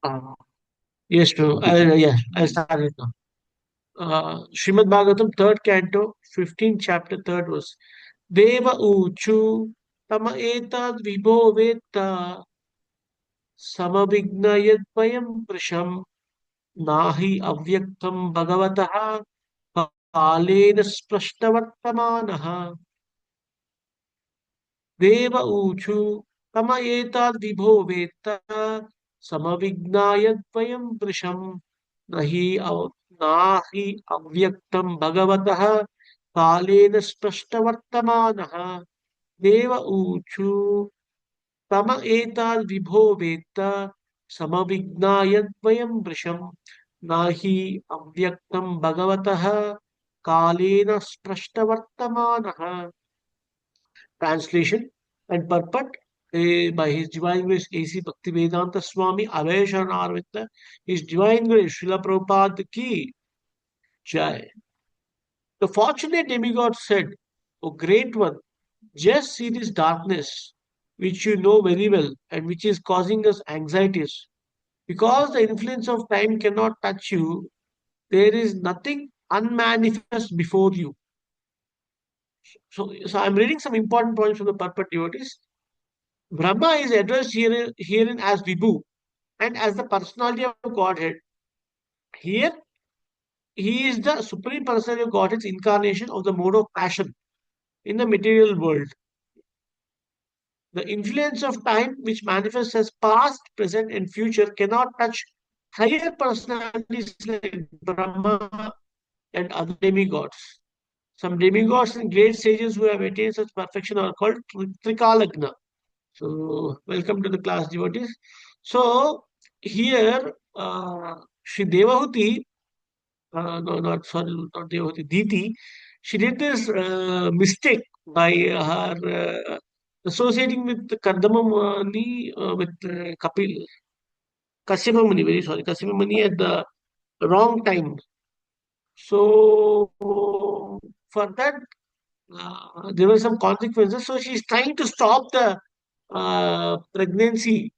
Uh, yes, true. I'll start it now. Srimad Bhagavatam, third canto, 15th chapter, third verse. Deva uchu tama etad vibho veta samavignayatvayam prasham nahi avyaktam bhagavatah kalena sprashtavartamanaha. Deva uchu tama etad vibho veta samavignayatvayam prasham nahi nahi avyaktam bhagavatah कालेन स्पष्टवर्तमानः देव ऊचु तम एताद् विभो वेत्त समविज्ञायद्वयं वृषं नाहि अव्यक्तं भगवतः कालेन स्पष्टवर्तमानः. Translation and purport by His Divine Grace A.C. Bhaktivedanta Swami Abhay Sharanarvita, His Divine Grace Srila Prabhupada ki Jai. The fortunate demigod said, O great one, just see this darkness, which you know very well and which is causing us anxieties. Because the influence of time cannot touch you, there is nothing unmanifest before you. So I'm reading some important points from the purport devotees. Brahma is addressed herein as Vibhu and as the personality of Godhead. Here, he is the supreme personality of Godhead's incarnation of the mode of passion in the material world. The influence of time, which manifests as past, present, and future, cannot touch higher personalities like Brahma and other demigods. Some demigods and great sages who have attained such perfection are called Trikalagna. So, welcome to the class, devotees. So, here, Sri Devahuti, no, not sorry, not Devahuti, Diti, she did this mistake by her associating with Kardama Muni, with Kapil, Kasyapa Muni, very sorry, Kasyapa Muni at the wrong time. So, for that, there were some consequences. So, she's trying to stop the pregnancy.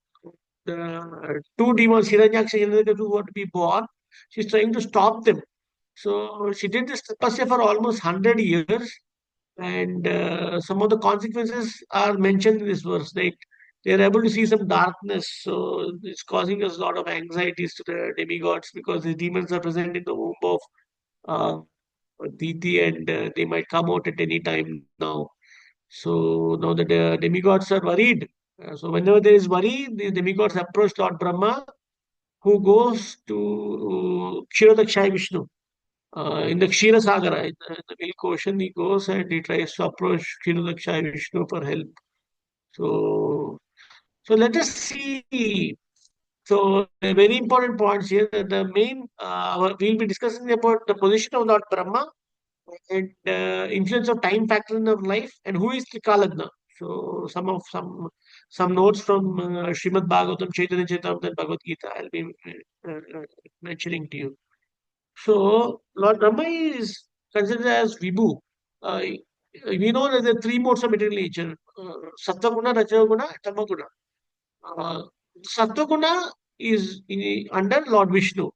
The two demons, Hiranyaksha and Hiranyakashipu, who were to be born. She's trying to stop them. So, she did this tapasya for almost 100 years. And some of the consequences are mentioned in this verse. Like they are able to see some darkness, so it's causing us a lot of anxieties to the demigods because the demons are present in the womb of uh, Diti, and they might come out at any time now. So now the demigods are worried. So whenever there is worry, the demigods approach Lord Brahma, who goes to Kshirodakshai Vishnu in the Kshira Sagara, in the Milk Ocean. He goes and he tries to approach Kshirodakshai Vishnu for help. So, so let us see. So, the very important points here. The main, we'll be discussing about the position of Lord Brahma and influence of time factor in our life and who is Trikalagna. So, some notes from Srimad Bhagavatam, Chaitanya Charitamrita, and Bhagavad Gita. I'll be mentioning to you. So, Lord Brahma is considered as Vibhu. Uh, we know that there are three modes of material nature: Sattva Guna, Raja Guna, and Tama Guna. Uh, Sattva Guna is under Lord Vishnu.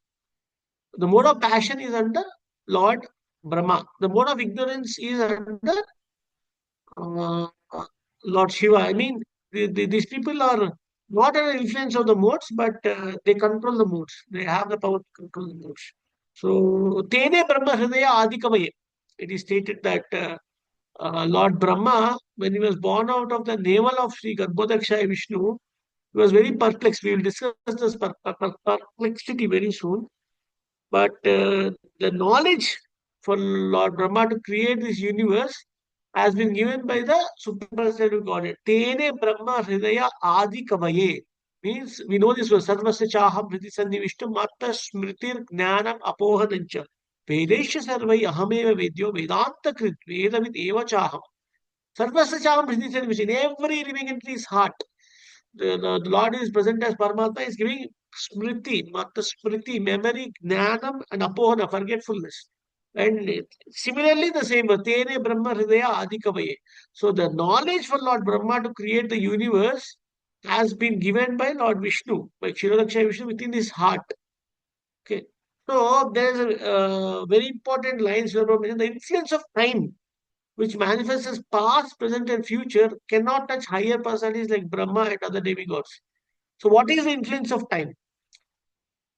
The mode of passion is under Lord Brahma. The mode of ignorance is under uh, Lord Shiva. I mean, these people are not under influence of the modes, but they control the modes. They have the power to control the modes. So, Tene Brahma Hridaya Adikavaye. It is stated that Lord Brahma, when he was born out of the navel of Sri Garbhodakshaya Vishnu, he was very perplexed. We will discuss this perplexity very soon. But the knowledge for Lord Brahma to create this universe has been given by the Supreme Personality of Godhead. Tene Brahma Hridaya Adi Kavaye. Means we know this was Sarvasya Chaham Hridi Sannivishtam Matta Smritir Jnanam Apohadancha. Vedesha Sarvai Ahameva Vedyo Vedanta Krit Vedavid Eva Chaham. Sarvasya Chaham Hridi Sannivishtam. In every living entity's heart, the Lord is present as Paramatma is giving smriti, mata smriti, memory, jnanam, and apohana, forgetfulness. And similarly, the same, Tene Brahma Hridaya Adikavaye. So the knowledge for Lord Brahma to create the universe has been given by Lord Vishnu, by Kshirodaksha Vishnu within his heart. Okay. So there is a very important line, Srila Prabhupada mentioned, the influence of time, which manifests as past, present, and future, cannot touch higher personalities like Brahma and other demigods. So what is the influence of time?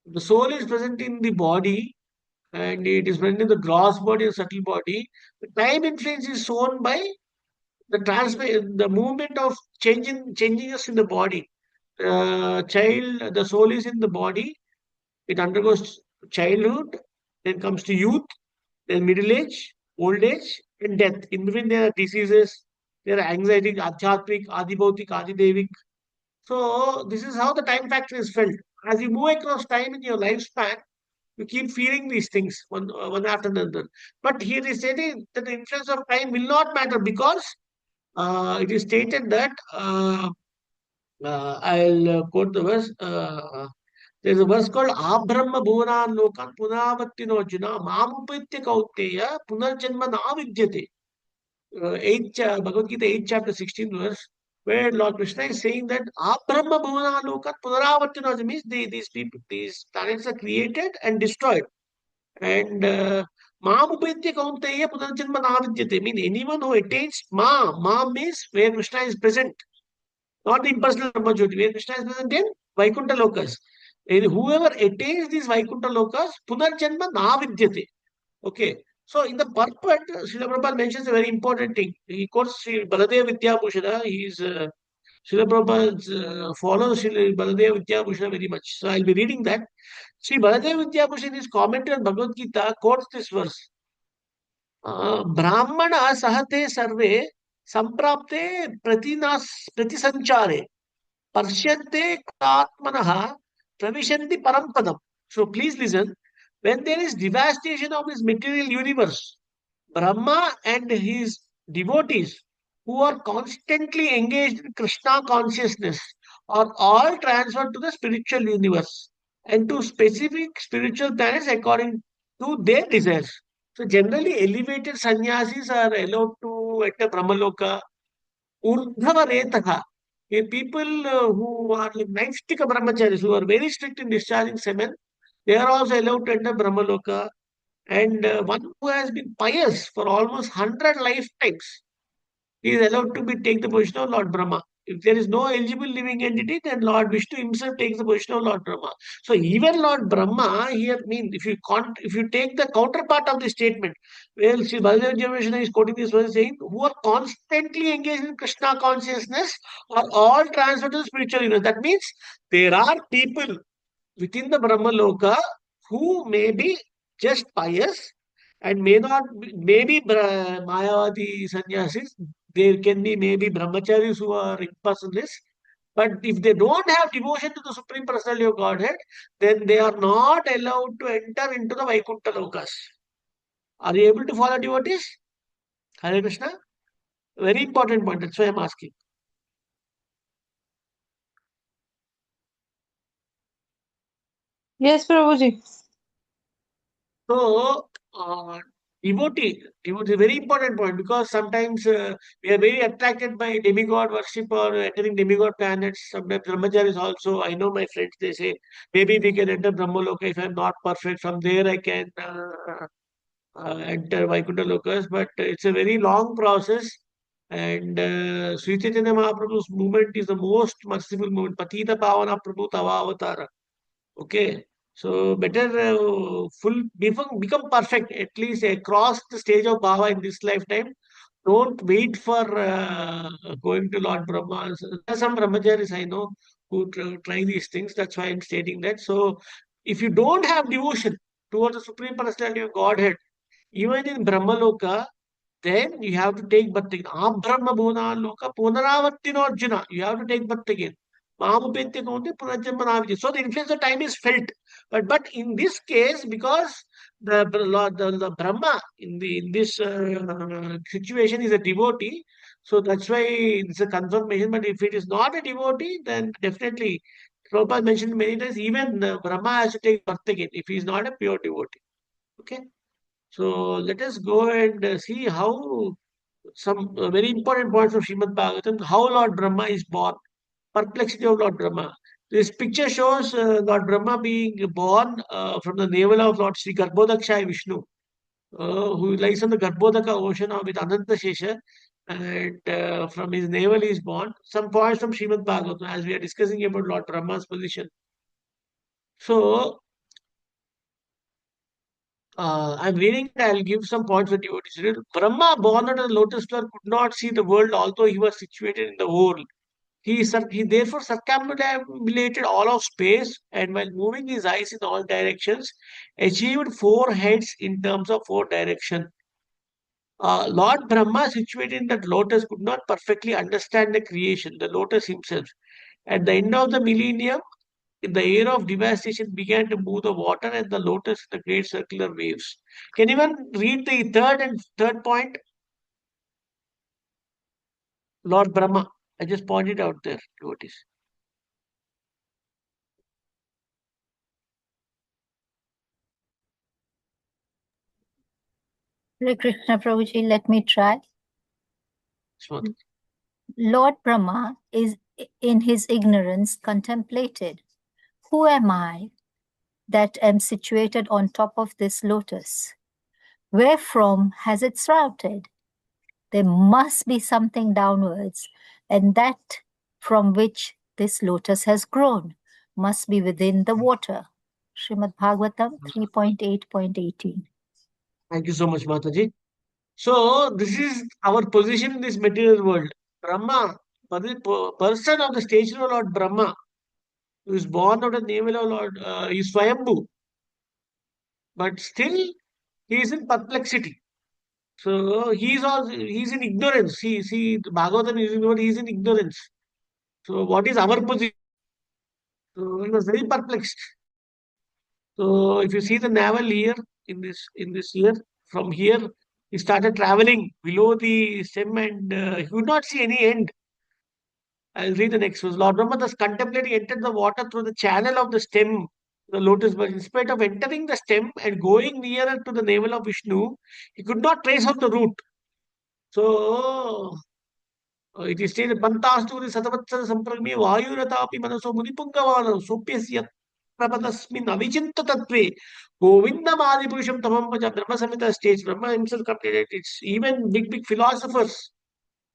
The soul is present in the body, and it is present in the gross body and subtle body. The time influence is shown by the movement of changes in the body. The soul is in the body. It undergoes childhood, then comes to youth, then middle age, old age, and death. In between, there are diseases, there are anxiety, adhyatmic, adibautik, adidevik. So, this is how the time factor is felt. As you move across time in your lifespan, you keep feeling these things one after another. But here is stating that the influence of time will not matter because it is stated that I'll quote the verse. There's a verse called Abrahma Bhuvanan Lokan Punavattino Juna Mamupitya Kauteya Punarjanma Navidyate. 8th Bhagavad Gita 8th chapter 16th verse, where Lord Krishna is saying that Abrahma Bhuvana Lokat Punaravartana means these people, these planets are created and destroyed. And Mamupitya Kaunteya Punarjanma Navidyate mean anyone who attains Ma means where Krishna is present, not the impersonal Brahmajyoti, where Krishna is present in Vaikuntha Lokas. And whoever attains these Vaikuntha Lokas, Punarjanma Navidyate. Okay. So in the purport, Srila Prabhupada mentions a very important thing. He quotes Sri Baladev Vidyabhushana. He is Srila Prabhupada follows Sri Baladev Vidyabhushana very much. So I'll be reading that. Sri Baladev Vidyabhushana in his commentary on Bhagavad Gita quotes this verse. Brahmana sahate sarve samprapte प्रतिसंचारे Parshyante Atmanaha Pravishanti Parampadam. So please listen. When there is devastation of this material universe, Brahma and his devotees who are constantly engaged in Krishna consciousness are all transferred to the spiritual universe and to specific spiritual planets according to their desires. So generally elevated sannyasis are allowed to enter Brahmaloka. Urdhava people who are like Naistika brahmacharis, who are very strict in discharging semen, they are also allowed to enter Brahmaloka. And one who has been pious for almost 100 lifetimes, he is allowed to take the position of Lord Brahma. If there is no eligible living entity, then Lord Vishnu himself takes the position of Lord Brahma. So even Lord Brahma here means if you take the counterpart of the statement, well, Sri Baladev Javashana is quoting this verse saying, who are constantly engaged in Krishna consciousness are all transferred to the spiritual universe. That means there are people within the Brahma Loka who may be just pious and may not be, maybe Mayavadi sannyasis. There can be maybe brahmacharis who are impersonalists. But if they don't have devotion to the Supreme Personality of Godhead, then they are not allowed to enter into the Vaikuntha Lokas. Are you able to follow devotees? Hare Krishna. Very important point. That's why I'm asking. Yes, Prabhuji. So, devotee is a very important point because sometimes we are very attracted by demigod worship or entering demigod planets. Sometimes brahmacharis also. I know my friends, they say, maybe we can enter Brahmaloka if I'm not perfect. From there, I can enter Vaikuntha Lokas. But it's a very long process. And Sri Chaitanya Mahaprabhu's movement is the most merciful movement. Patita Pavana Prabhu Tava Avatara. Okay. So better become perfect at least across the stage of Bhava in this lifetime. Don't wait for going to Lord Brahma. So, there are some brahmacharis I know who try these things. That's why I'm stating that. So if you don't have devotion towards the Supreme Personality of Godhead, even in Brahmaloka, then you have to take birth again. Brahma Bhuna Loka Punaravartino Arjuna. You have to take birth again. Mahamupetya Kaunti Punarjanma Naviti. So the influence of time is felt. But in this case, because the Brahma in this situation is a devotee, so that's why it's a confirmation. But if it is not a devotee, then definitely Prabhupada mentioned many times, even Brahma has to take birth again if he is not a pure devotee. Okay. So let us go and see how some very important points of Srimad Bhagavatam, how Lord Brahma is born. perplexity of Lord Brahma. This picture shows Lord Brahma being born from the navel of Lord Sri Garbhodakshaya Vishnu, who lies on the Garbhodaka ocean with Ananta Shesha, and from his navel he is born. Some points from Srimad Bhagavatam, as we are discussing about Lord Brahma's position. So, I'm reading, I'll give some points that you would. Brahma, born under the lotus flower, could not see the world, although he was situated in the world. He therefore circumambulated all of space, and while moving his eyes in all directions, achieved four heads in terms of four direction. Lord Brahma, situated in that lotus, could not perfectly understand the creation, the lotus himself. At the end of the millennium, in the era of devastation, began to move the water and the lotus in the great circular waves. Can anyone read the third point? Lord Brahma. I just pointed out there, devotees. Hare Krishna Prabhuji, let me try. Smart. Lord Brahma is in his ignorance contemplated. Who am I that am situated on top of this lotus? Wherefrom has it sprouted? There must be something downwards, and that from which this lotus has grown must be within the water. Srimad Bhagavatam 3.8.18. Thank you so much, Mataji. So, this is our position in this material world. Brahma, person of the stature of Lord Brahma, who is born out of the navel of Lord, is Swayambhu, but still he is in perplexity. So, he's in ignorance. See, the Bhagavatam is what he is in ignorance. So, what is our position? So, he was very perplexed. So, if you see the navel here in this year, from here, he started traveling below the stem, and he could not see any end. I'll read the next verse. Lord Brahma thus contemplating entered the water through the channel of the stem, the lotus, but in spite of entering the stem and going nearer to the navel of Vishnu, he could not trace out the route. So it is stated, Bantasturi Satavatsara Sampragmi Vayuratapi Manaso Munipungavana Sopyasya Prabhadasmin Avichinta Tatve Govindamadi Purusham Tamam Vaja Brahma Samhita stage. Brahma himself completed. It's even big philosophers.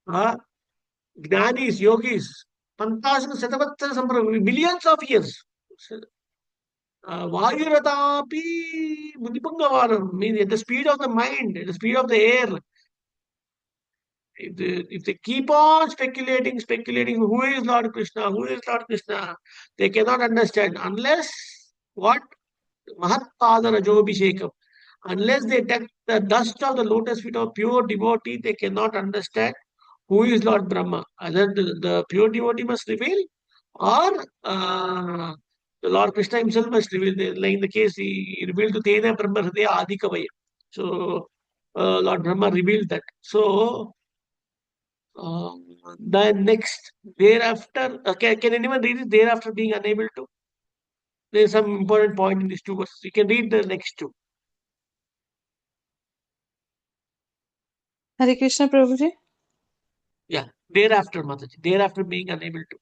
Jnanis, yogis, Pantasana Satavatsara Sampradaya, millions of years. Vayuratapi Munipungavaram means at the speed of the mind, at the speed of the air. If they keep on speculating, who is Lord Krishna, they cannot understand unless what? Mahatpada Rajobhishekam. Unless they touch the dust of the lotus feet of pure devotee, they cannot understand who is Lord Brahma. Either the pure devotee must reveal, or the Lord Krishna himself must reveal. Like in the case, he revealed to Tena Brahma Hridaya Adikavaya. So, Lord Brahma revealed that. So, the next, thereafter, can anyone read it? Thereafter being unable to? There's some important point in these two verses. You can read the next two. Hare Krishna Prabhuji. Yeah, thereafter, Mataji. Thereafter being unable to.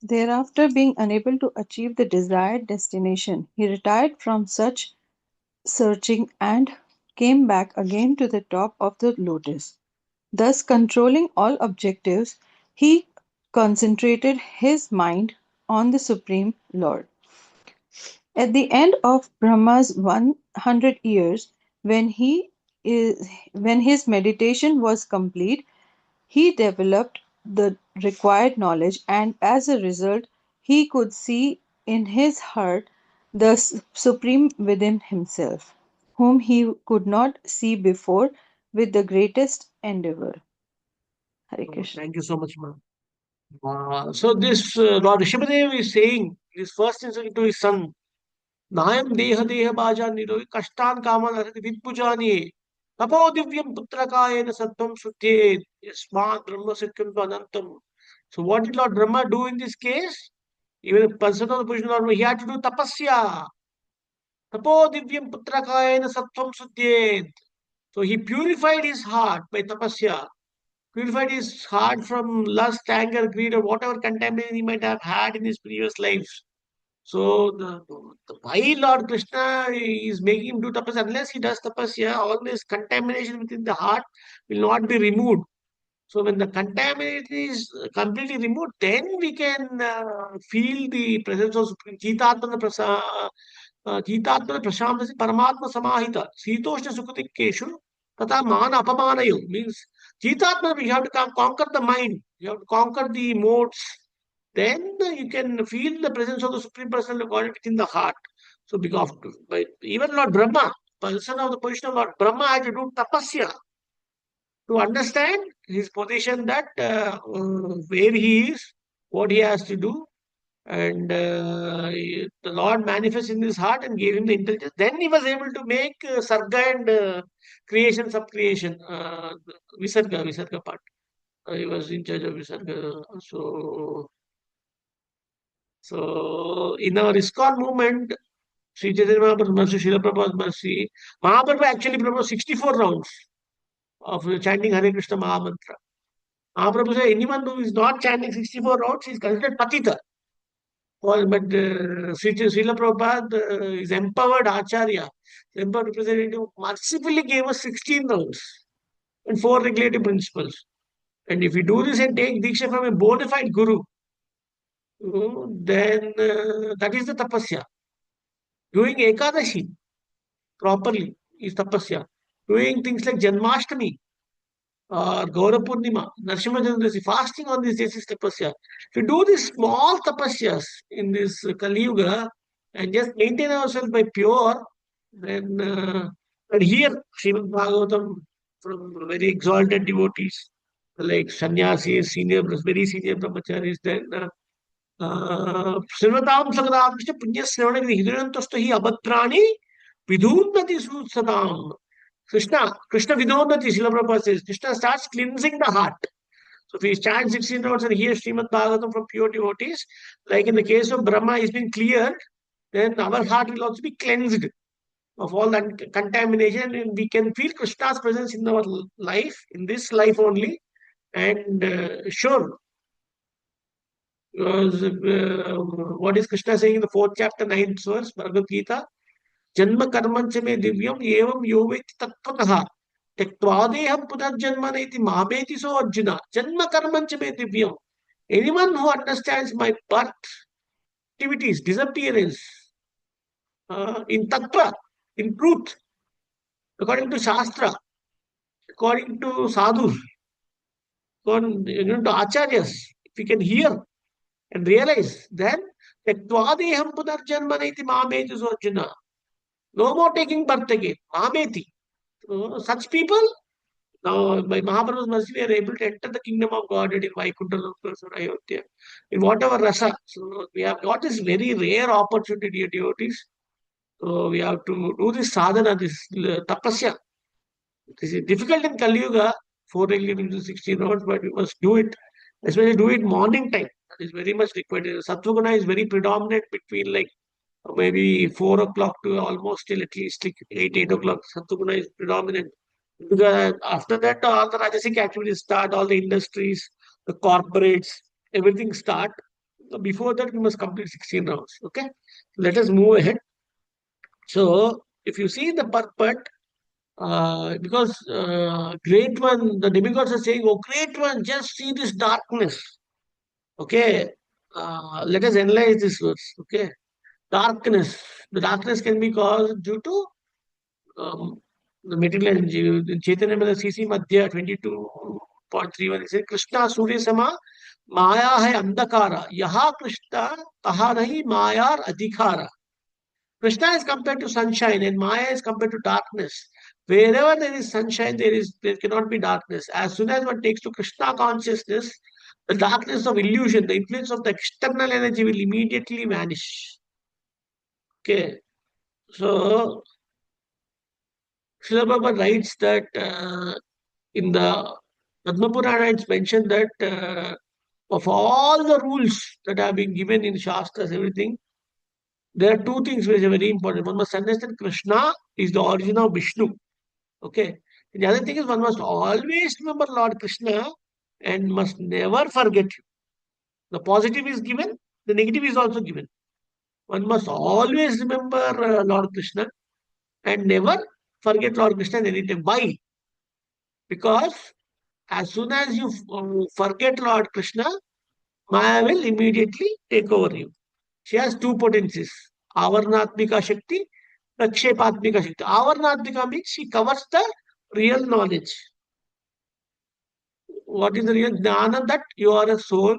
Thereafter, being unable to achieve the desired destination, he retired from such searching and came back again to the top of the lotus. Thus, controlling all objectives, he concentrated his mind on the Supreme Lord. At the end of Brahma's 100 years, when his meditation was complete, he developed the required knowledge, and as a result, he could see in his heart the Supreme within himself, whom he could not see before with the greatest endeavor. Hare Krishna. Thank you so much, ma'am. So this Lord Rishabhadev is saying this first instruction to his son, Nayam Deha Deha Bhaja Niro Kashtan Kaman Arati Vidpujani Tapo Divyam Putrakayena Sattvam Sutyed Yasmat Brahma Satyam Anantam. So what did Lord Brahma do in this case? Even a person of the position of Lord, he had to do tapasya. Tapo Divyam Putrakayena Sattvam Sutyed. So he purified his heart by tapasya. purified his heart from lust, anger, greed, or whatever contamination he might have had in his previous lives. So why Lord Krishna is making him do tapasya? Unless he does tapasya, all this contamination within the heart will not be removed. So when the contamination is completely removed, then we can feel the presence of Supreme Jitatmana Prashamasi Paramatma Samahita Sitoshna Sukatikeshu Tata Mana Apamanayo means Jitatmana, you have to conquer the mind, you have to conquer the modes, then you can feel the presence of the Supreme Personality of Godhead within the heart. So because even Lord Brahma, person of the position of Lord Brahma had to do tapasya to understand his position, that where he is, what he has to do, and the Lord manifests in his heart and gave him the intelligence. Then he was able to make Sarga and creation, sub-creation, Visarga part. He was in charge of Visarga. So in our ISKCON movement, Sri Chaitanya Mahaprabhu Mercy, Srila Prabhupada's Mercy, Mahaprabhu actually proposed 64 rounds of chanting Hare Krishna Mahamantra. Mahaprabhu said anyone who is not chanting 64 rounds is considered patita. But Srila Prabhupada is empowered Acharya, empowered representative, mercifully gave us 16 rounds and 4 regulative principles. And if you do this and take Diksha from a bona fide guru, then that is the tapasya. Doing Ekadashi properly is tapasya. Doing things like Janmashtami or Gaura Purnima, Narsimha Janadasi, fasting on these days is tapasya. If you do these small tapasyas in this Kali Yuga and just maintain ourselves by pure, then and here Srimad Bhagavatam from very exalted devotees like sannyasis, very senior brahmacharis, then Srimataam Sagadakrishna Punya Sravana Hidrantosta hi Abhadrani Vidhunnati Sutsatam. Krishna Vidhunnati, Srila Prabhupada says, Krishna starts cleansing the heart. So if we chant 16 rounds and hear Srimad Bhagavatam from pure devotees, like in the case of Brahma, is being cleared, then our heart will also be cleansed of all that contamination, and we can feel Krishna's presence in our life, in this life only. And sure, because what is Krishna saying in the 4th chapter, 9th verse, Bhagavad Gita? Janma karmancha me divyam evam yoveti tattvataha tektvadehem pudarjanmaneti mameti so Arjuna. Janma karmancha me divyam. Anyone who understands my birth, activities, disappearance, in tattva, in truth, according to Shastra, according to sadhus, according to acharyas, if we can hear and realize, then tektvadehem pudarjanmaneti mameti so Arjuna. No more taking birth again. Mameti. Such people, now by Mahaprabhu's mercy, we are able to enter the kingdom of God in Vaikuntha Loka or Ayodhya, in whatever rasa. So we have got this very rare opportunity, dear devotees. So we have to do this sadhana, this tapasya. This is difficult in Kali Yuga, 4 regular into 16 rounds, but we must do it. Especially do it morning time. That is very much required. Sattvaguna is very predominant between like maybe 4 o'clock to almost till at least like 8 o'clock. Sattvaguna is predominant. Because after that, all the Rajasic activities start, all the industries, the corporates, everything start. Before that, we must complete 16 rounds. Okay. Let us move ahead. So, if you see the purport, because great one, the demigods are saying, oh, great one, just see this darkness. Okay. Let us analyze this verse. Okay. Darkness. The darkness can be caused due to the material energy. In Chaitanya CC Madhya 22.31, it says, Krishna Surya Sama Maya hai andhakara. Yaha Krishna taha nahi mayar adhikara. Krishna is compared to sunshine and Maya is compared to darkness. Wherever there is sunshine, there cannot be darkness. As soon as one takes to Krishna consciousness, the darkness of illusion, the influence of the external energy will immediately vanish. Okay. So, Srila Prabhupada writes that in the Padma Purana, it's mentioned that of all the rules that have been given in Shastras, everything, there are 2 things which are very important. One must understand Krishna is the origin of Vishnu. Okay. And the other thing is one must always remember Lord Krishna and must never forget you. The positive is given, the negative is also given. One must always remember Lord Krishna and never forget Lord Krishna at any time. Why? Because as soon as you forget Lord Krishna, Maya will immediately take over you. She has two potencies, Avarnatmika Shakti, Prakshepatmika Shakti. Avarnatmika means she covers the real knowledge. What is the real jnana? That you are a soul,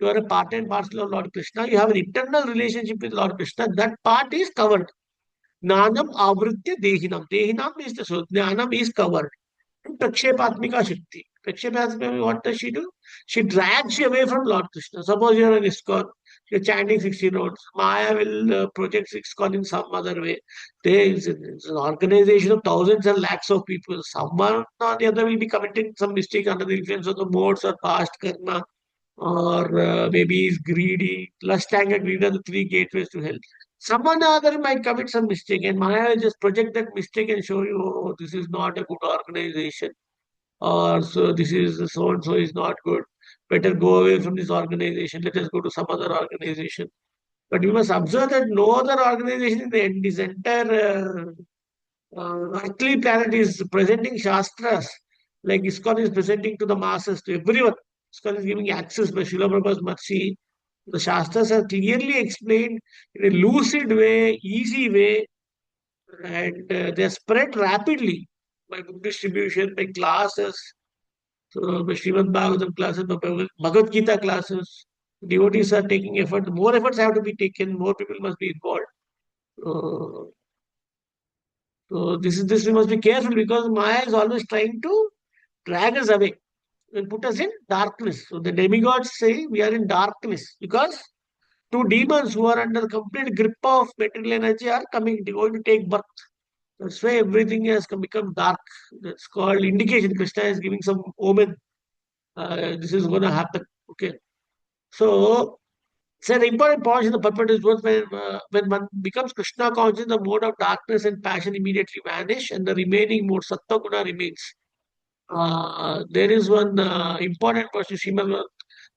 you are a part and parcel of Lord Krishna, you have an internal relationship with Lord Krishna, that part is covered. Jnanam avritya dehinam. Dehinam is the soul, jnanam is covered. Prakshepatmika Shakti. Prakshepatmika, what does she do? She drags you away from Lord Krishna. Suppose you are an ISKCON, you're chanting 60 notes. Maya will project ISKCON in some other way. There is an organization of thousands and lakhs of people. Someone or the other will be committing some mistake under the influence of the modes or past karma, or maybe is greedy. Lust, anger, greed are the three gateways to hell. Someone or other might commit some mistake, and Maya will just project that mistake and show you, oh, this is not a good organization, or so this is so and so is not good. Better go away from this organization. Let us go to some other organization. But you must observe that no other organization in this entire earthly planet is presenting Shastras like ISKCON is presenting to the masses, to everyone. ISKCON is giving access by Srila Prabhupada's mercy. The Shastras are clearly explained in a lucid way, easy way, and they are spread rapidly by book distribution, by classes, so by Srimad Bhagavatam classes, by Bhagavad Gita classes. Devotees are taking effort. More efforts have to be taken. More people must be involved. Uh, so this we must be careful because Maya is always trying to drag us away and put us in darkness. So the demigods say we are in darkness because two demons who are under the complete grip of material energy are coming, going to take birth. That's why everything has become dark. That's called indication. Krishna is giving some omen. This is going to happen. Okay. So, it's an important point in the purport is when one becomes Krishna conscious, the mode of darkness and passion immediately vanish, and the remaining mode, Sattva Guna, remains. There is one important verse, Srimad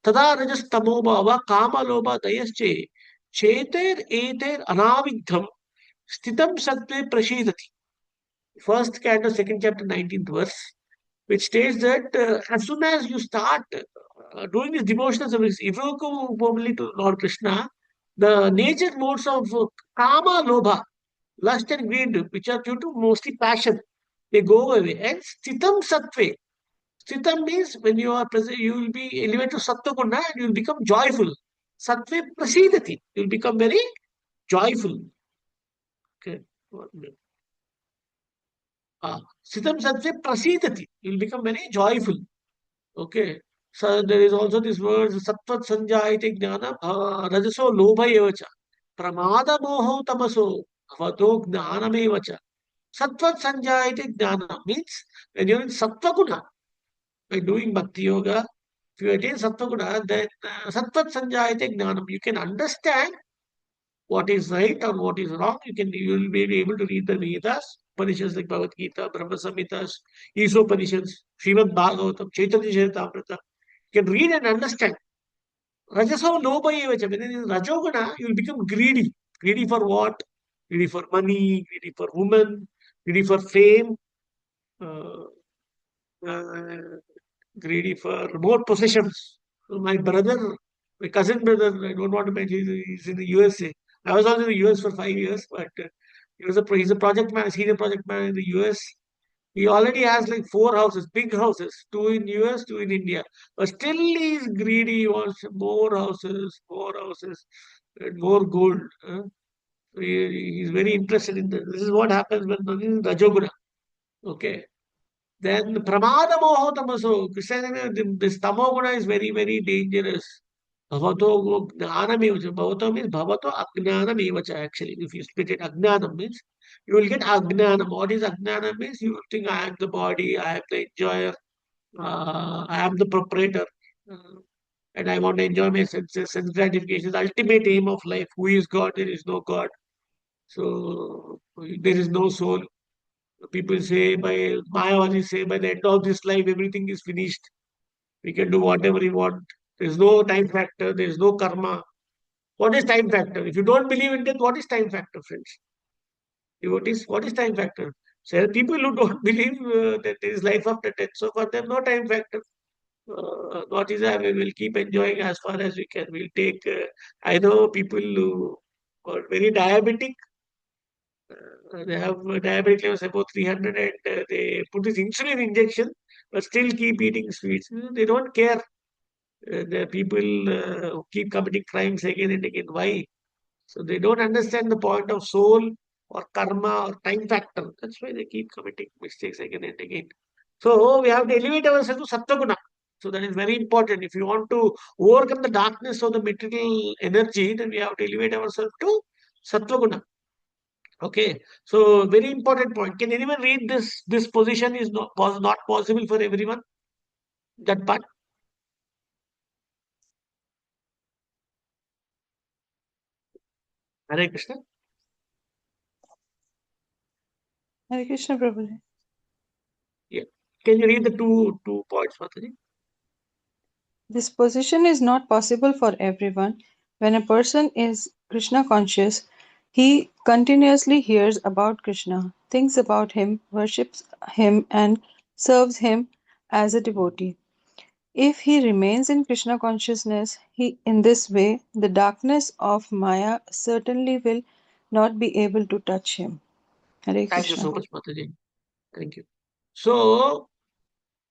Tada Rajas Tamo Bhava Kama Loba Dayasche Cheter Eter Anavidham Stitam Sattve Prashidati. First canto, second chapter, 19th verse, which states that as soon as you start doing this devotional service, evoke to Lord Krishna, the nature modes of kama, lobha, lust and greed, which are due to mostly passion, they go away. And stitam sattve. Stitam means when you are present, you will be elevated to sattva guna and you will become joyful. Sattve prasidati. You will become very joyful. Okay. Sitam Satve Prasidati. You'll become very joyful. Okay. So there is also this word Sattvat Sanjayate Jnana Rajaso Lobha Evacha. Pramada Moho Tamaso Avato Jnanam Evacha. Sattvat Sanjayate Jnana means when you're in Sattva Guna, by doing Bhakti Yoga, if you attain Sattva Guna, then Sattvat Sanjayate Jnanam, you can understand what is right or what is wrong. You will be able to read the Vedas, Upanishads like Bhagavad Gita, Brahma Samhitas, Isopanishads, Srimad Bhagavatam, Chaitanya Charitamrita. You can read and understand. Rajaso Loba Evacha. When it is Rajoguna, you will become greedy. Greedy for what? Greedy for money, greedy for women, greedy for fame, uh, uh, greedy for more possessions. So my brother, my cousin brother, I don't want to mention, he's in the USA. I was also in the US for 5 years, but he's a project man, senior project man in the US. He already has like four houses, big houses, two in US, two in India. But still he's greedy. He wants more houses, and more gold. He's very interested in this. This is what happens when one is Rajoguna. Okay. Then pramada moho tamaso. Krishna, this tamoguna is very, very dangerous. Bhavato gnanam evacha. Bhavato means bhavato agnanam evacha actually. If you split it, agnanam means you will get agnanam. What is agnanam means? You will think I am the body, I am the enjoyer, I am the proprietor, and I want to enjoy my senses, sense gratification. The ultimate aim of life. Who is God? There is no God. So there is no soul. People say by Mayavadi say by the end of this life everything is finished. We can do whatever we want. There's no time factor. There's no karma. What is time factor? If you don't believe in death, what is time factor, friends? Devotees, what is time factor? So there are people who don't believe that there is life after death. So for them, no time factor. What is that? We will keep enjoying as far as we can. We'll take. I know people who are very diabetic. They have diabetic levels above 300 and they put this insulin injection, but still keep eating sweets. They don't care. The people who keep committing crimes again and again. Why? So they don't understand the point of soul or karma or time factor. That's why they keep committing mistakes again and again. So we have to elevate ourselves to Sattva Guna. So that is very important. If you want to overcome the darkness of the material energy, then we have to elevate ourselves to Sattva Guna. Okay. So very important point. Can anyone read this? This position is not was not possible for everyone. That part. Hare Krishna. Hare Krishna, Prabhuji. Yeah. Can you read the two points, Mataji? This position is not possible for everyone. When a person is Krishna conscious, he continuously hears about Krishna, thinks about him, worships him, and serves him as a devotee. If he remains in Krishna consciousness, in this way, the darkness of Maya certainly will not be able to touch him. Hare Thank you Krishna. so much, Mataji. Thank you. So,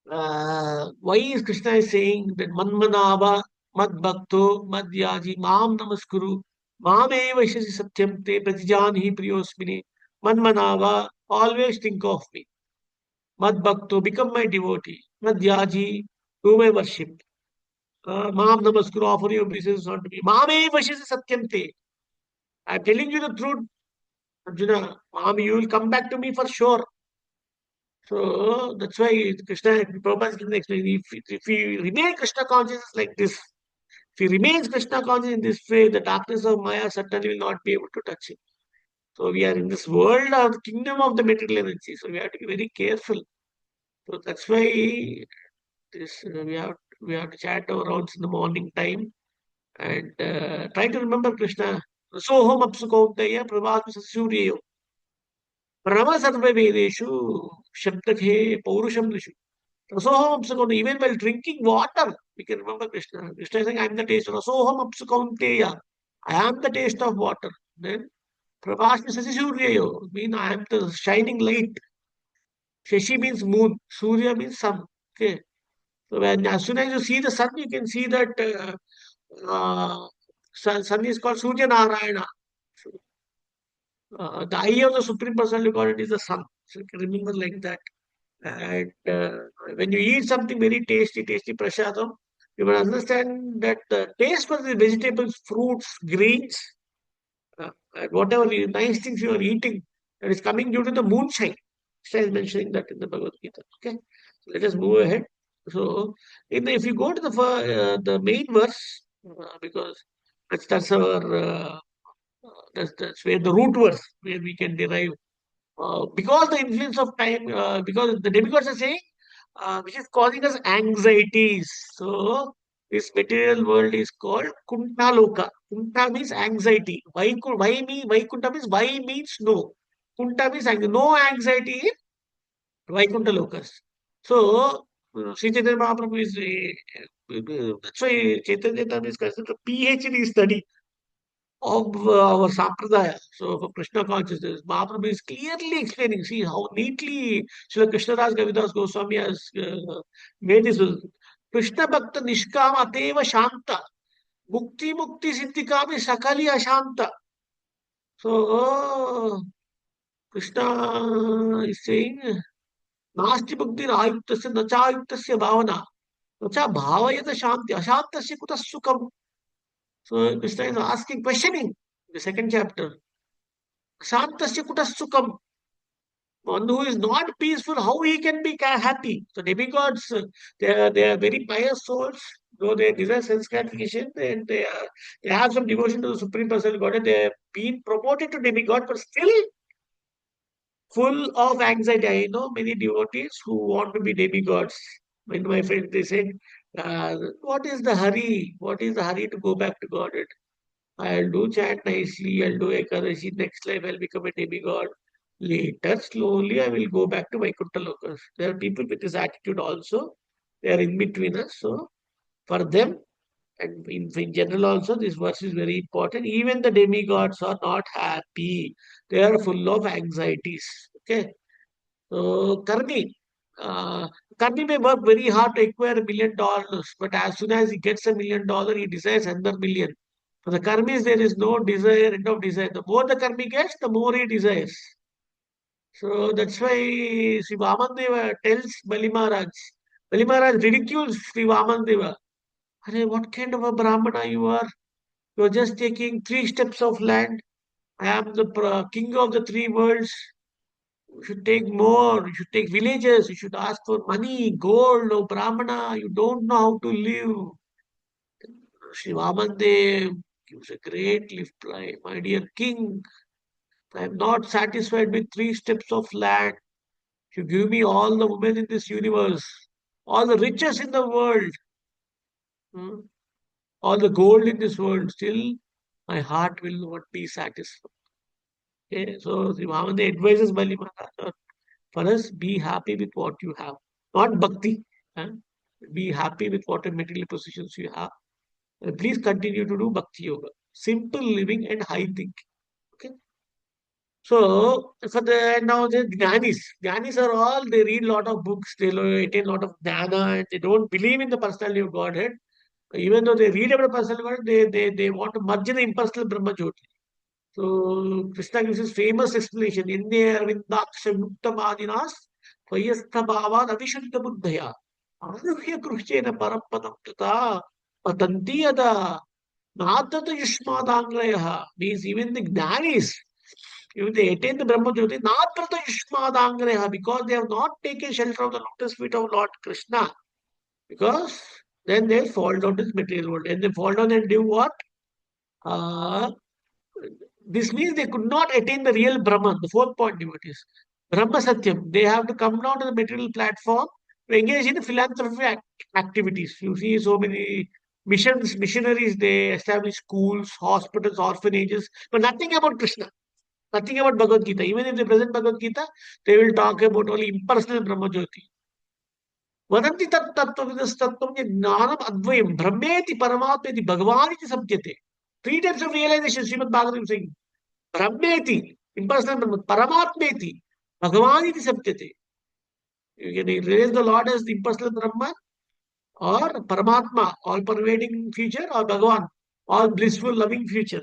why is Krishna is saying that Manmanava, Mad Bhakto, Mad Yaji, Mam Namaskuru, Mam Eva Shasi Satyam Te Pratijani Priyosmini, Manmanava, always think of me. Mad Bhakto, become my devotee. Mad Yaji, do my worship. Mam Namaskuru, offer your obeisances unto me. Mam Eva Shasi Satyam Te. I'm telling you the truth, Arjuna. Mam, you will come back to me for sure. So that's why Krishna, Prabhupada is giving the explanation. If we remain Krishna consciousness like this, if he remains Krishna conscious in this way, the darkness of Maya certainly will not be able to touch him. So we are in this world of the kingdom of the material energy. So we have to be very careful. So that's why this we have to chant our rounds in the morning time and try to remember Krishna. Soham apsukaunteya prabhatu sasuryeyo. Brahma sarva vedeshu shabdakhe paurusham nishu. Rasoham apsukaunteya. Even while drinking water, we can remember Krishna. Krishna is saying, I am the taste. Rasoham apsukaunteya. I am the taste of water. Then Prabhashmi Sasisuryayo mean I am the shining light. Shashi means moon. Surya means sun. Okay. So when as soon as you see the sun, you can see that sun is called Surya Narayana. So, the eye of the Supreme Personality of Godhead is the sun. So you can remember like that. And when you eat something very tasty, tasty prasadam, you will understand that the taste for the vegetables, fruits, greens, and whatever nice things you are eating, that is coming due to the moonshine. Krishna is mentioning that in the Bhagavad Gita. Okay, so let us move ahead. So, if you go to the main verse, because that's our that's where the root verse where we can derive because the influence of time, because the demigods are saying, which is causing us anxieties. So, this material world is called Kunta Loka. Kunta means anxiety. Why Kunta means why means no. Kunta means no anxiety in Vaikunta Lokas. So, Sri Chaitanya Mahaprabhu is, that's why Chaitanya Chaitanya is considered a PhD study of our sampradaya. So for Krishna consciousness, Mahaprabhu is clearly explaining. See how neatly Srila Krishnadas Kavidas Goswami has made this. Krishna Bhakta Nishkam Ateva Shanta. Mukti Mukti Siddhikami Sakali Ashanta. So Krishna is saying, Nasti Bhakti Ayuktasya Nacha Ayuktasya Bhavana. Nacha Bhavayata Shanti Ashantasya Kutas Sukam. So Krishna is asking, questioning the second chapter. Shantasya kutasukam. One who is not peaceful, how he can be happy? So demigods, they are very pious souls, though they desire sense gratification, and they have some devotion to the Supreme Personality God, and they have been promoted to demigod, but still full of anxiety. I know many devotees who want to be demigods. When my friends they said, What is the hurry? What is the hurry to go back to Godhead? I'll do chant nicely, I'll do Ekadashi, next life I'll become a demigod. Later, slowly, I will go back to Vaikuntha Lokas. There are people with this attitude also. They are in between us. So, for them, and in general also, this verse is very important. Even the demigods are not happy. They are full of anxieties. Okay. So, uh, Karmi may work very hard to acquire $1 million, but as soon as he gets $1 million, he desires another million. For the karmis, there is no desire, end of desire. The more the karmi gets, the more he desires. So that's why Sri Vamandeva tells Bali Maharaj. Bali Maharaj ridicules Sri Vamandeva. Arey, what kind of a Brahmana you are? You are just taking 3 steps of land. I am the king of the 3 worlds. You should take more. You should take villages. You should ask for money, gold, or Brahmana. You don't know how to live. Sri Vamandev gives a great reply. My dear king, I am not satisfied with 3 steps of land. You give me all the women in this universe, all the riches in the world, hmm, all the gold in this world. Still, my heart will not be satisfied. Okay? So, Sri Vamandev advises Bali Maharaj, for us, be happy with what you have, not bhakti. Huh? Be happy with whatever material positions you have. And please continue to do bhakti yoga, simple living and high thinking. Okay. So for the now the Jnanis are all they read a lot of books, they attain a lot of jnana, and they don't believe in the personality of Godhead. Even though they read about the personality of Godhead, they want to merge in the impersonal Brahma Jyoti. So Krishna gives his famous explanation in there Vindaksha Muktamadinas Vayastha Bhavan Avishuddha Buddhaya Anuhya Krushchena Parapadam Tata Patanti Yada Natata Yushmadangraya means even the Gnanis, if they attain the Brahma Jyoti, Natata Yushmadangraya because they have not taken shelter of the lotus feet of Lord Krishna. Because then they fall down to this material world. And they fall down and do what? Uh, this means they could not attain the real Brahman, the fourth point, devotees. Brahma Satyam. They have to come down to the material platform to engage in philanthropic activities. You see so many missionaries, they establish schools, hospitals, orphanages, but nothing about Krishna, nothing about Bhagavad Gita. Even if they present Bhagavad Gita, they will talk about only impersonal Brahma Jyoti. वदन्ति तत् तत्त्वविदस्तत्त्वं ज्ञानम् अद्वयं ब्रह्मेति परमात्मेति भगवान् इति सप्यते. 3 types of realization, Srimad Bhagavatam is saying. Brahmeti, impersonal Brahman, Paramatmeti, Bhagavan iti sapyate. You can realize the Lord as the impersonal Brahman or Paramatma, all pervading future, or Bhagavan, all blissful, loving future.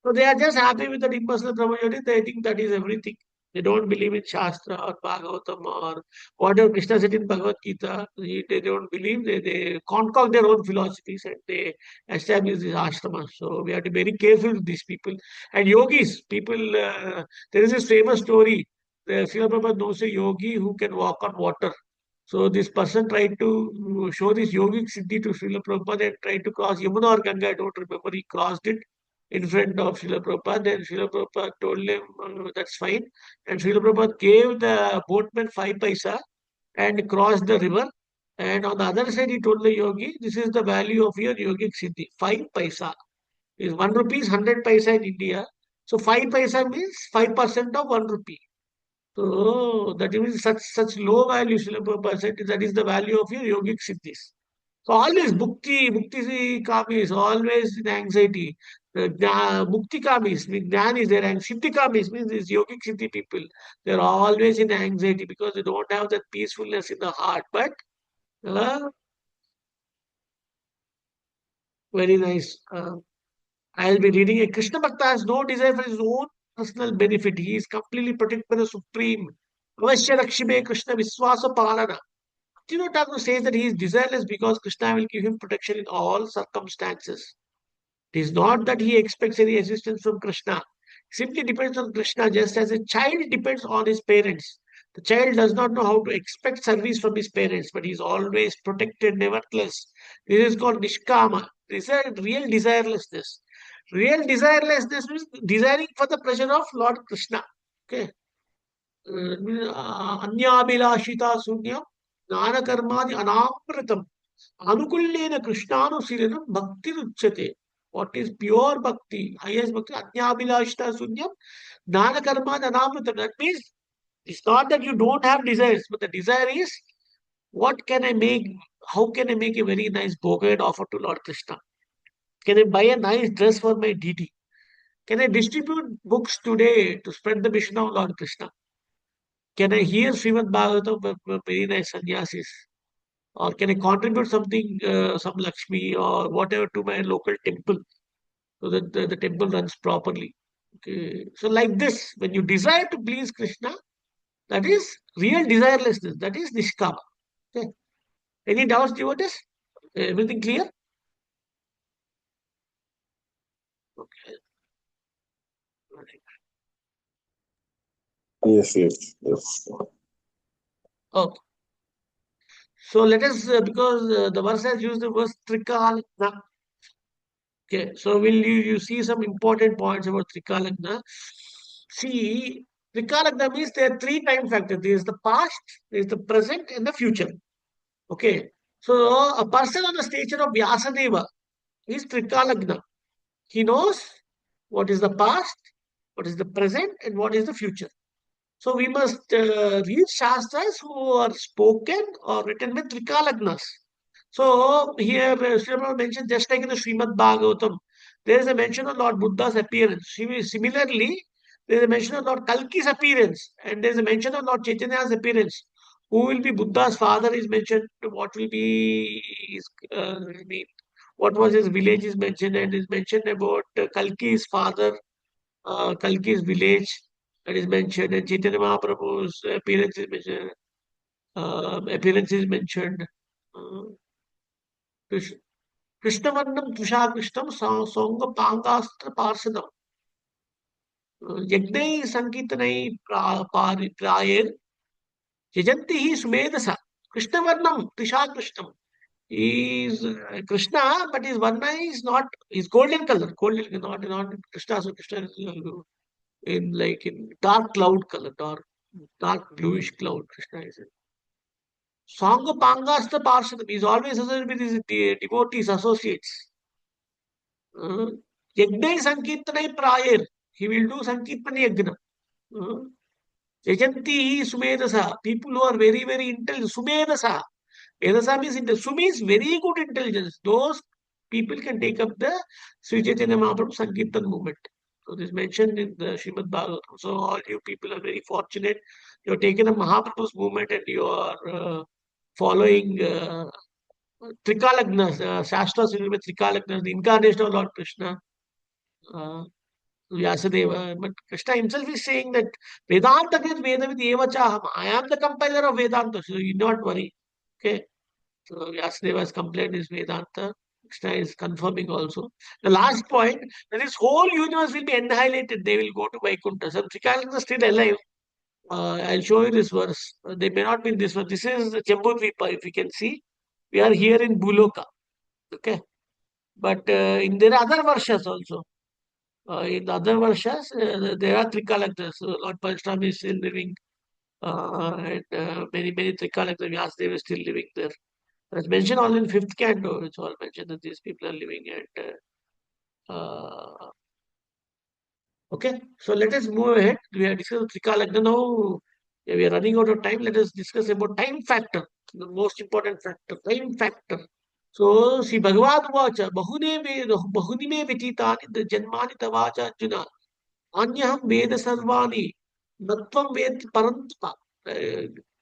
So they are just happy with that impersonal Brahmayoti. They think that is everything. They don't believe in Shastra or Bhagavatam or whatever Krishna said in Bhagavad Gita. They don't believe. They concoct their own philosophies and they establish these ashramas. So we have to be very careful with these people. And yogis, people, there is this famous story. The Srila Prabhupada knows a yogi who can walk on water. So this person tried to show this yogic siddhi to Srila Prabhupada and tried to cross Yamuna or Ganga. I don't remember. He crossed it in front of Srila Prabhupada. Then Srila Prabhupada told him, that's fine. And Srila Prabhupada gave the boatman 5 paisa and crossed the river. And on the other side, he told the yogi, this is the value of your yogic siddhi. 5 paisa. Is 1 rupee is 100 paisa in India. So 5 paisa means 5% of 1 rupee. So that means such low value, Srila Prabhupada said, that is the value of your yogic siddhis. So always Mukti Kami is always in anxiety. Mukti Kamis, Jnana is there, and Siddhi Kamis means these yogic Siddhi people. They're always in anxiety because they don't have that peacefulness in the heart. But uh, very nice. I'll be reading a Krishna Bhakta has no desire for his own personal benefit. He is completely protected by the Supreme. Avashya Lakshmi Krishna Viswasa Palana. Tino Thakur says that he is desireless because Krishna will give him protection in all circumstances. It is not that he expects any assistance from Krishna. He simply depends on Krishna just as a child depends on his parents. The child does not know how to expect service from his parents, but he is always protected nevertheless. This is called Nishkama. This is a real desirelessness. Real desirelessness means desiring for the pleasure of Lord Krishna. Okay. Anyabhilashita sunyam, jnana karmadi anamritam. Anukullena Krishnanusirana Bhakti Ruchate. What is pure bhakti? Highest bhakti. Ajnabhilashita Sunyam. Dana Karma Dhanamrita. That means it's not that you don't have desires, but the desire is what can I make? How can I make a very nice bouquet offer to Lord Krishna? Can I buy a nice dress for my deity? Can I distribute books today to spread the mission of Lord Krishna? Can I hear Srimad Bhagavatam from very nice sannyasis? Or can I contribute something, some Lakshmi or whatever to my local temple so that the temple runs properly? Okay. So, like this, when you desire to please Krishna, that is real desirelessness. That is Nishkama. Okay. Any doubts, devotees? Everything clear? Okay. Yes, yes, yes. Okay. So let us, because the verse has used the word trikalagna. Okay. So will you see some important points about trikalagna? See, trikalagna means there are three time factors. There is the past, there is the present, and the future. Okay. So a person on the stature of Vyasadeva is trikalagna. He knows what is the past, what is the present, and what is the future. So we must read Shastras who are spoken or written with Trikalagnas. So here Srimad mentioned just like in the Srimad Bhagavatam, there is a mention of Lord Buddha's appearance. Similarly, there is a mention of Lord Kalki's appearance, and there is a mention of Lord Chaitanya's appearance. Who will be Buddha's father is mentioned. What will be his, I mean, what was his village is mentioned, and is mentioned about Kalki's father, Kalki's village that is mentioned, and Chaitanya Mahaprabhu's appearance is mentioned. Appearance is mentioned. Uh, Krish- Krishnavarnam Tusha Krishnam Songa Pangastra Parsadam. Yagnai Sankitanai Prayer Yajanti hi Sumedasa. Krishnavarnam Tusha Krishnam. He is Krishna, but his Varna is not, is golden color. Golden, not Krishna. So Krishna is in dark cloud color, dark bluish cloud. Krishna is in. Sangha Pangasta Parshadam is always associated with his devotees, associates. Uh, Yajna Sankirtanai Prayer. He will do Sankirtana Yajna. Uh, Yajanti Sumedasa. People who are very, very intelligent. Sumedasa. Vedasa means Sumi is very good intelligence. Those people can take up the Sri Chaitanya Mahaprabhu Sankirtan movement. So this is mentioned in the Srimad Bhagavatam. So all you people are very fortunate. You have taken up Mahaprabhu's movement and you are following Trikalagnas, Shastras with Trikalagnas, the incarnation of Lord Krishna, uh, Vyasadeva. But Krishna himself is saying that Vedanta is Vedavid Evachaham. I am the compiler of Vedanta, so you not worry. Okay. So Vyasadeva's complaint is Vedanta. Krishna is confirming also. The last point, that this whole universe will be annihilated. They will go to Vaikuntha. Some Trikalagnas are still alive. I'll show you this verse. They may not be in this one. This is Jambudvipa, if you can see. We are here in Buloka. Okay. But there are other verses also. In the other verses, there are Trikalagnas. Lord Parashurama is still living. And many Trikalagnas, Vyasadeva is still living there. It's mentioned all in fifth canto. It's all mentioned that these people are living at. Okay, so let us move ahead. We have discussed Trikalagna. Now we are running out of time. Let us discuss about time factor, the most important factor, time factor. So, see, Bhagavad Vacha, Bahuni me Vititani, the Janmani Tavacha Arjuna, Anyaham Veda Sarvani, Natvam Ved Parantapa.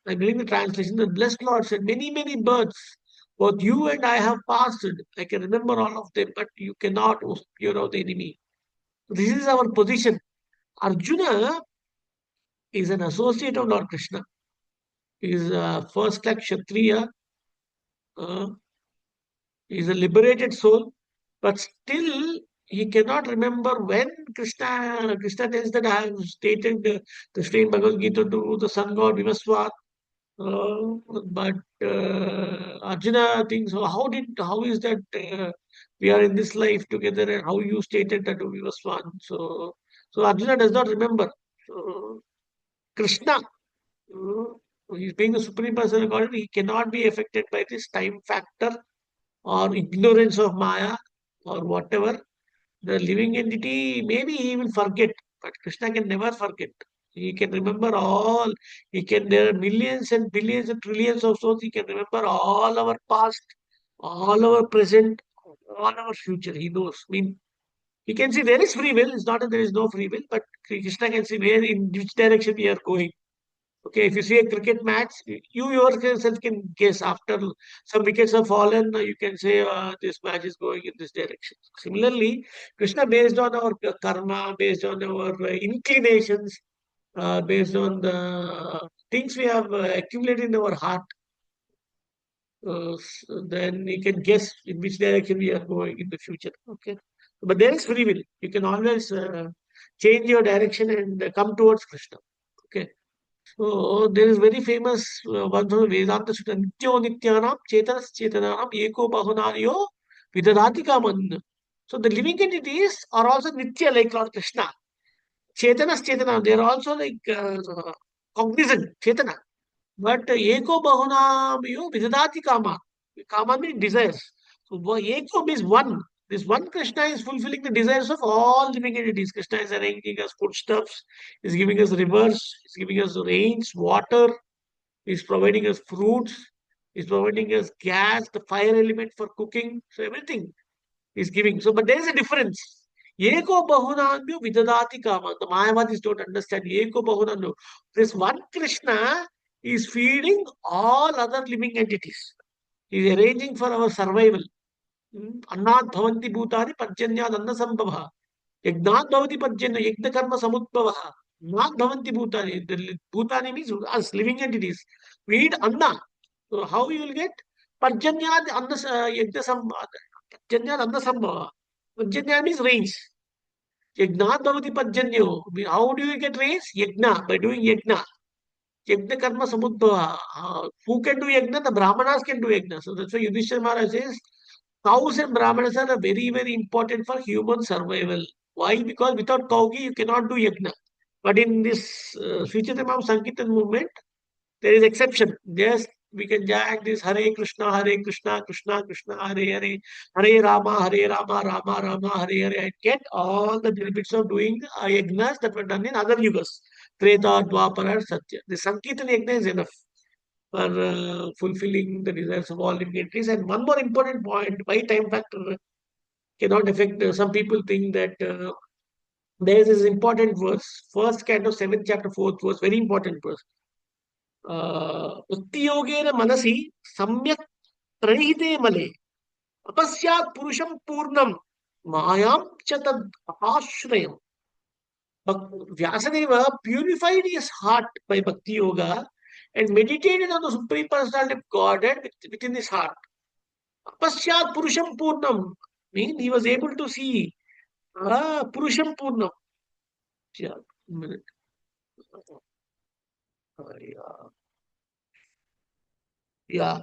I'm reading the translation. The blessed Lord said, many births, both you and I have passed. I can remember all of them, but you cannot spear out the enemy. This is our position. Arjuna is an associate of Lord Krishna. He is a first class Kshatriya. Uh, he is a liberated soul, but still he cannot remember when Krishna tells that I have stated the same Bhagavad Gita to the sun god Vivaswat. But Arjuna thinks, oh, how is that we are in this life together and how you stated that we was one. So Arjuna does not remember. So Krishna, he's being the supreme person of God, he cannot be affected by this time factor or ignorance of Maya or whatever, the living entity, maybe he will forget, but Krishna can never forget. He can remember all. There are millions and billions and trillions of souls. He can remember all our past, all our present, all our future. He knows. I mean, he can see there is free will. It's not that there is no free will, but Krishna can see where, in which direction we are going. Okay, if you see a cricket match, you yourself can guess after some wickets have fallen, you can say this match is going in this direction. Similarly, Krishna, based on our karma, based on our inclinations, based on the things we have accumulated in our heart, then you can guess in which direction we are going in the future. Okay, but there is free will. You can always change your direction and come towards Krishna. Okay. So there is very famous one from Vedanta Sutta, Nityo Nityanam Chetanas Chetananam Eko Bahunaryo Vidadati Kaman. So the living entities are also Nitya like Lord Krishna. Chetanas Chetanam, they are also like cognizant, Chetana. But Eko Bahunaryo Vidadati Kama. Kama means desires. So Eko means one. This one Krishna is fulfilling the desires of all living entities. Krishna is arranging us foodstuffs, is giving us rivers, is giving us rains, water, is providing us fruits, is providing us gas, the fire element for cooking. So everything is giving. So, but there is a difference. Eko bahunanyo vidadati kama. The Mayavadis don't understand. Eko bahunanyo. This one Krishna is feeding all other living entities. He is arranging for our survival. Annat bhavanti bhutani parjanyad anna sambhava. Yagnat bhavati parjanya yagna karma samudbhava. Not bhavanti bhutani. The bhutani means us, living entities. We eat anna. So how you will get? Parjanyad anna yagna sambhava. Parjanyad anna sambhava. Parjanya means rains. Yagnat bhavati parjanyo. How do you get rains? Yagna, by doing yagna. Yagna karma samudbhava. Who can do yagna? The Brahmanas can do yagna. So that's why Yudhishthira Maharaj says, cows and Brahmanas are very, very important for human survival. Why? Because without Kaugi, you cannot do yagna. But in this Srichaitanya Sankirtan movement, there is exception. Yes, we can chant this Hare Krishna, Krishna Krishna, Hare Hare, Hare Rama, Rama Rama, Hare Hare, and get all the benefits of doing yagnas that were done in other yugas. Treta, Dwapara, Satya. The Sankirtan yagna is enough for fulfilling the desires of all living entities. And one more important point, why time factor cannot affect. Some people think that there is this important verse, first canto, 7th chapter, 4th verse, very important verse. Bhakti yogena manasi samyak pranihite male tapasya purusham purnam mayam chatad ashrayam. Vyasadeva purified his heart by Bhakti Yoga and meditated on the Supreme Personality of Godhead within his heart. Pasyat Purusham Purnam means he was able to see Purusham Purnam. Yeah, minute. Yeah.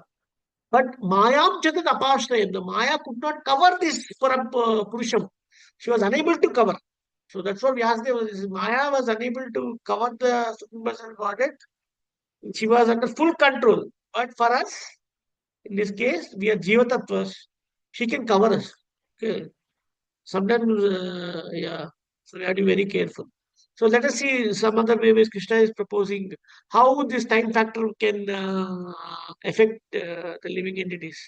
But Mayam Jagat Apashrayam, the Maya could not cover this for Purusham. She was unable to cover. So that's what Vyasadeva, Maya was unable to cover the Supreme Personality of Godhead. She was under full control. But for us, in this case, we are Jiva Tattvas. She can cover us. Okay. Sometimes, yeah. So we have to be very careful. So let us see some other way which Krishna is proposing how this time factor can affect the living entities.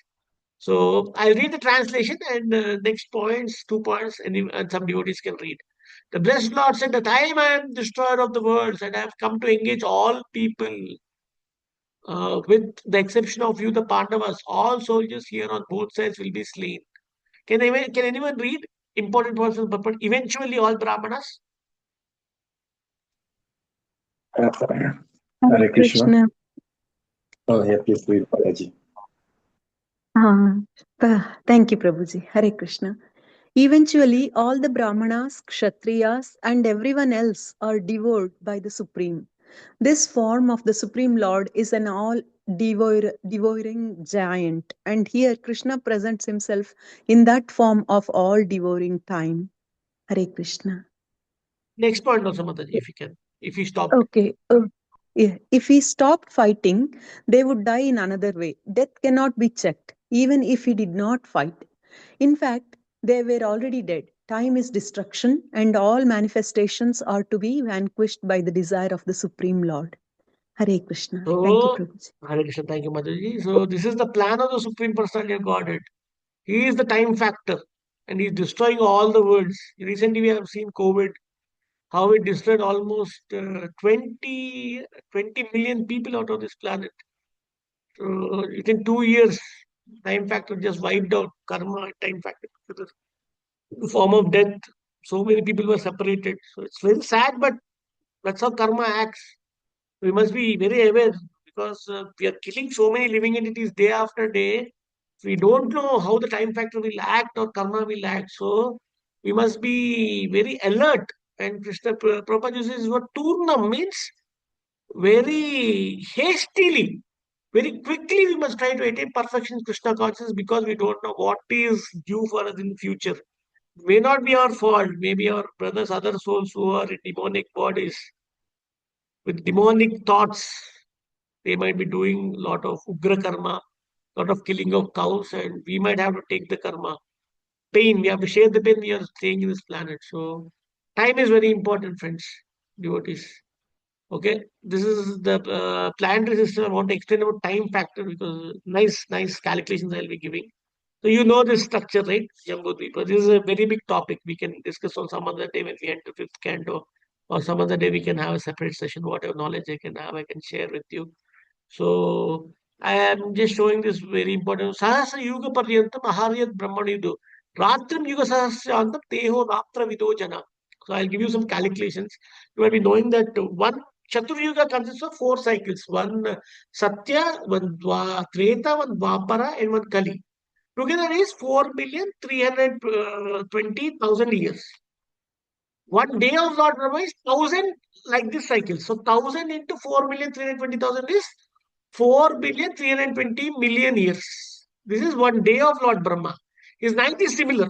So I'll read the translation and next points, 2 points, and some devotees can read. The blessed Lord said, "The time I am destroyer of the worlds, and I have come to engage all people, with the exception of you, the Pandavas. All soldiers here on both sides will be slain." Can anyone read important verses? But eventually, all Brahmanas. Hare Krishna. Oh, yeah, please read, Prabhuji. Thank you, Prabhuji. Hare Krishna. Eventually, all the Brahmanas, Kshatriyas, and everyone else are devoured by the Supreme. This form of the Supreme Lord is an all-devouring giant, and here Krishna presents himself in that form of all-devouring time. Hare Krishna. Next point also, Mataji, if you can. If he stopped. Okay. Yeah. If he stopped fighting, they would die in another way. Death cannot be checked. even if he did not fight. In fact, they were already dead. Time is destruction, and all manifestations are to be vanquished by the desire of the Supreme Lord. Hare Krishna. Thank you, So, Prabhuji. Hare Krishna, thank you, Mataji. So, this is the plan of the Supreme Personality of Godhead. He is the time factor and he's destroying all the worlds. Recently, we have seen COVID, how it destroyed almost 20 million people out of this planet. So, within 2 years, time factor just wiped out karma, time factor. The form of death, so many people were separated. So, it's very sad, but that's how karma acts. We must be very aware because we are killing so many living entities day after day. We don't know how the time factor will act or karma will act. So we must be very alert. And Krishna Prabhupada uses what turnam means very hastily, very quickly we must try to attain perfection in Krishna consciousness because we don't know what is due for us in future. May not be our fault, maybe our brothers, other souls who are in demonic bodies with demonic thoughts. They might be doing a lot of ugra karma, lot of killing of cows, and we might have to take the karma. Pain, we have to share the pain we are staying in this planet. So, time is very important, friends, devotees. Okay, this is the planetary system. I want to explain about time factor because nice calculations I'll be giving. So you know this structure, right, Jambudvipa? This is a very big topic. We can discuss on some other day when we enter fifth canto, or some other day we can have a separate session. Whatever knowledge I can have, I can share with you. So I am just showing this very important. Sahasra Yuga Paryantam Aharyat Brahmanidu. Ratram Yuga Sahasrantam Teho Ratra Vido Jana. So I'll give you some calculations. You will be knowing that one Chatur Yuga consists of 4 cycles. One Satya, one Treta, one Dwapara, and one Kali. Together is 4,320,000 years. One day of Lord Brahma is 1,000 like this cycle. So 1,000 into 4,320,000 is 4,320,000,000 years. This is one day of Lord Brahma. His night is similar.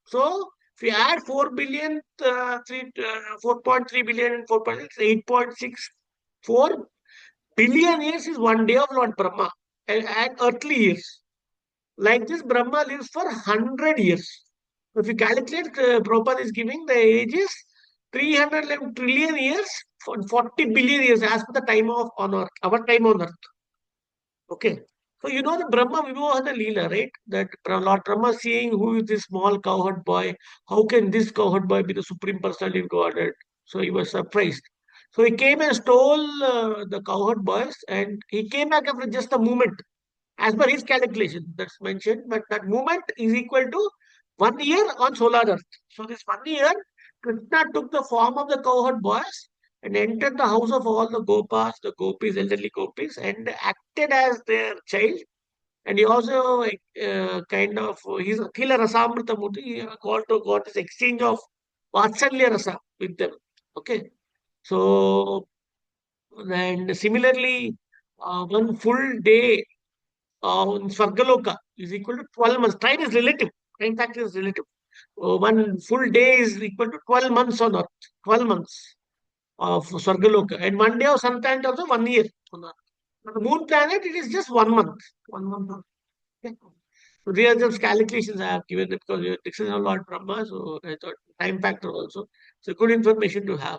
So if we add 4 billion, 4.3 billion and 4.6, 8.64 billion years is one day of Lord Brahma and earthly years. Like this, Brahma lives for 100 years. If you calculate, Prabhupada is giving the age is 311 trillion years, for 40 billion years as per the time of on earth, our time on earth. Okay. So you know the Brahma Vimohana Leela, right? That Lord Brahma seeing who is this small cowherd boy, how can this cowherd boy be the Supreme Personality of Godhead? So he was surprised. So he came and stole the cowherd boys and he came back after just a moment as per his calculation that's mentioned, but that movement is equal to 1 year on solar earth. So this 1 year, Krishna took the form of the cowherd boys and entered the house of all the gopas, the gopis, elderly gopis, and acted as their child. And he also kind of, he's Akhila Rasamrita Murti, he called to got this exchange of Vatsalya Rasa with them. Okay. So, and similarly, one full day in Svargaloka is equal to 12 months. Time is relative. Time factor is relative. One full day is equal to 12 months on Earth. 12 months of Svargaloka. And one day of sun planet also 1 year on Earth. On the moon planet, it is just 1 month. 1 month. Okay. So these are just calculations I have given because you are discussing a lot Brahma. So I thought time factor also. So good information to have.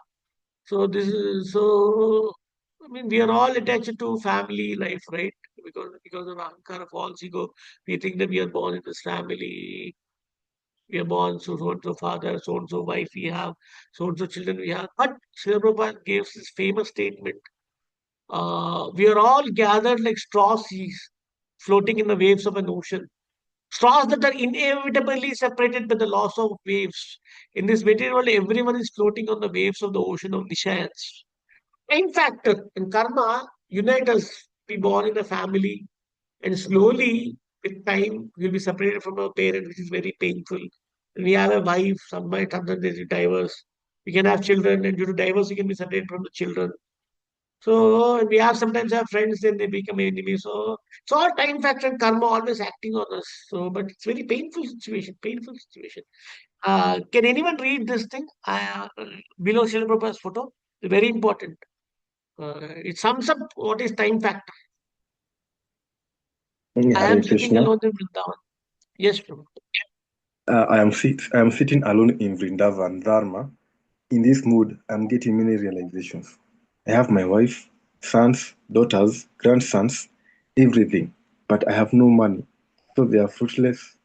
So this is so. I mean, we are all attached to family life, right? Because of ahankara, false ego, we think that we are born in this family. We are born so and so father, so and so wife we have, so and so children we have. But Srila Prabhupada gives this famous statement: "We are all gathered like straw seas, floating in the waves of an ocean. Straws that are inevitably separated by the loss of waves. In this material world, everyone is floating on the waves of the ocean of Nishayans." Time factor and karma unite us. We born in a family, and slowly, with time, we'll be separated from our parents, which is very painful. And we have a wife, some might sometimes divorce. We can have children, and due to divorce, we can be separated from the children. So we have sometimes have friends, then they become enemies. So it's all time factor and karma always acting on us. So, but it's very painful situation. Painful situation. Can anyone read this thing below Srila Prabhupada's photo? Very important. It sums up what is time factor. I Hare am sitting Krishna. alone in Vrindavan. Yes, Prabhu. I am sitting alone in Vrindavan, Dharma. In this mood, I'm getting many realizations. I have my wife, sons, daughters, grandsons, everything, but I have no money. So they are fruitless.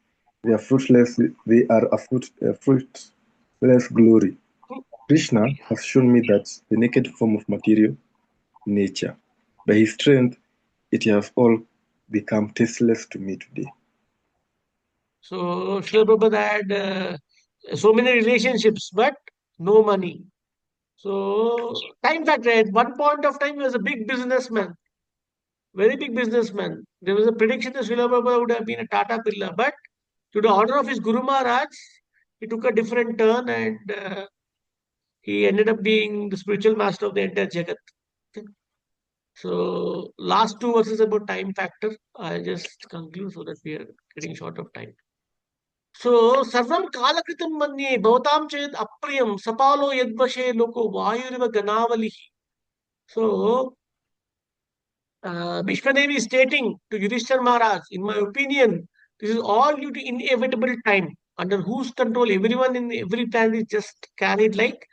They are fruitless. They are a fruitless glory. Krishna has shown me that the naked form of material, nature, by his strength, it has all become tasteless to me today. So Srila Prabhupada had so many relationships, but no money. So time factor. At one point of time, he was a big businessman, very big businessman. There was a prediction that Srila Prabhupada would have been a Tata Pilla, but to the order of his Guru Maharaj, he took a different turn and he ended up being the spiritual master of the entire Jagat. Okay. So last two verses about time factor. I'll just conclude so that we are getting short of time. So सर्वं कालकृतं मन्ये भवतां चेत् अप्रियं सपालो यद्वशे लोको वायुरिव गनावलिः. So Vishwadevi is stating to Yudhishthir Maharaj, in my opinion, this is all due to inevitable time, under whose control everyone in every planet is just carried like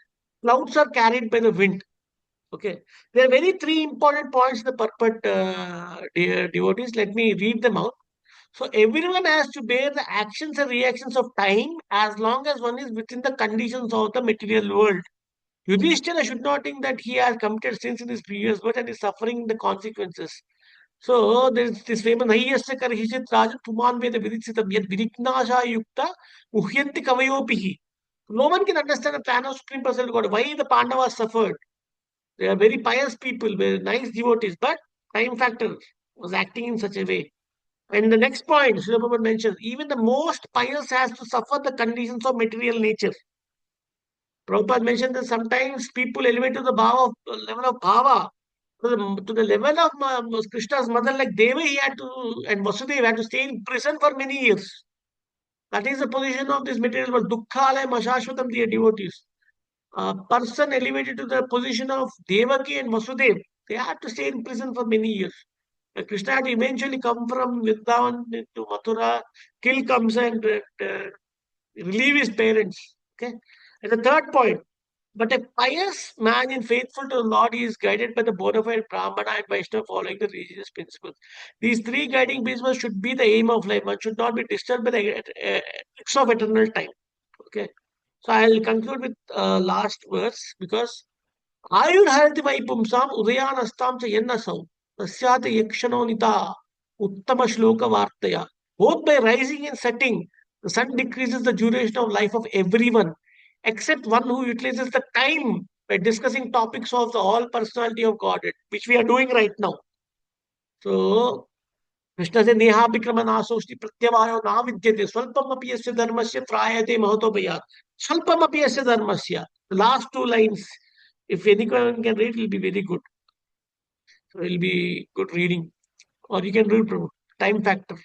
clouds are carried by the wind. Okay, there are very three important points in the purport, dear devotees. Let me read them out. So everyone has to bear the actions and reactions of time as long as one is within the conditions of the material world. Yudhishthira should not think that he has committed sins in his previous birth and is suffering the consequences. So there is this famous Nahyasya Karhishit Raja Tuman Veda Viditsitam Yad Vidiknasha Yukta Uhyanti Kavayopihi. No one can understand the plan of Supreme Personality God. Why the Pandavas suffered? They are very pious people, very nice devotees, but time factor was acting in such a way. And the next point, Srila Prabhupada mentions, even the most pious has to suffer the conditions of material nature. Prabhupada mentioned that sometimes people elevate to the level of bhava, to the level of Krishna's mother, like Deva, he had to, and Vasudeva had to stay in prison for many years. That is the position of this material world. Dukkhalaya Mashashvatam, dear devotees. A person elevated to the position of Devaki and Vasudeva, they had to stay in prison for many years. Krishna had to eventually come from Vrindavan to Mathura, kill comes and relieve his parents. Okay. And the third point, but a pious man and faithful to the Lord, he is guided by the bona fide Brahmana and Vaishnava following the religious principles. These three guiding principles should be the aim of life. One should not be disturbed by the effects of eternal time. Okay. So I'll conclude with last verse because आयुर्हरति वै पुंसाम् उदयानस्तां च यन्नसौ तस्यात् यक्षणो निता उत्तम श्लोक वार्तया. Both by rising and setting, the sun decreases the duration of life of everyone, except one who utilizes the time by discussing topics of the all personality of Godhead, which we are doing right now. So Krishna से नेहाभिक्रम नाशोष्टि प्रत्यवायो ना विद्यते स्वल्पमपि यस्य धर्मस्य त्रायते महतोपयात् स्वल्पमपि यस्य धर्मस्य. The last two lines, if anyone can read, it will be very good. So it will be good reading. Or you can read time factor.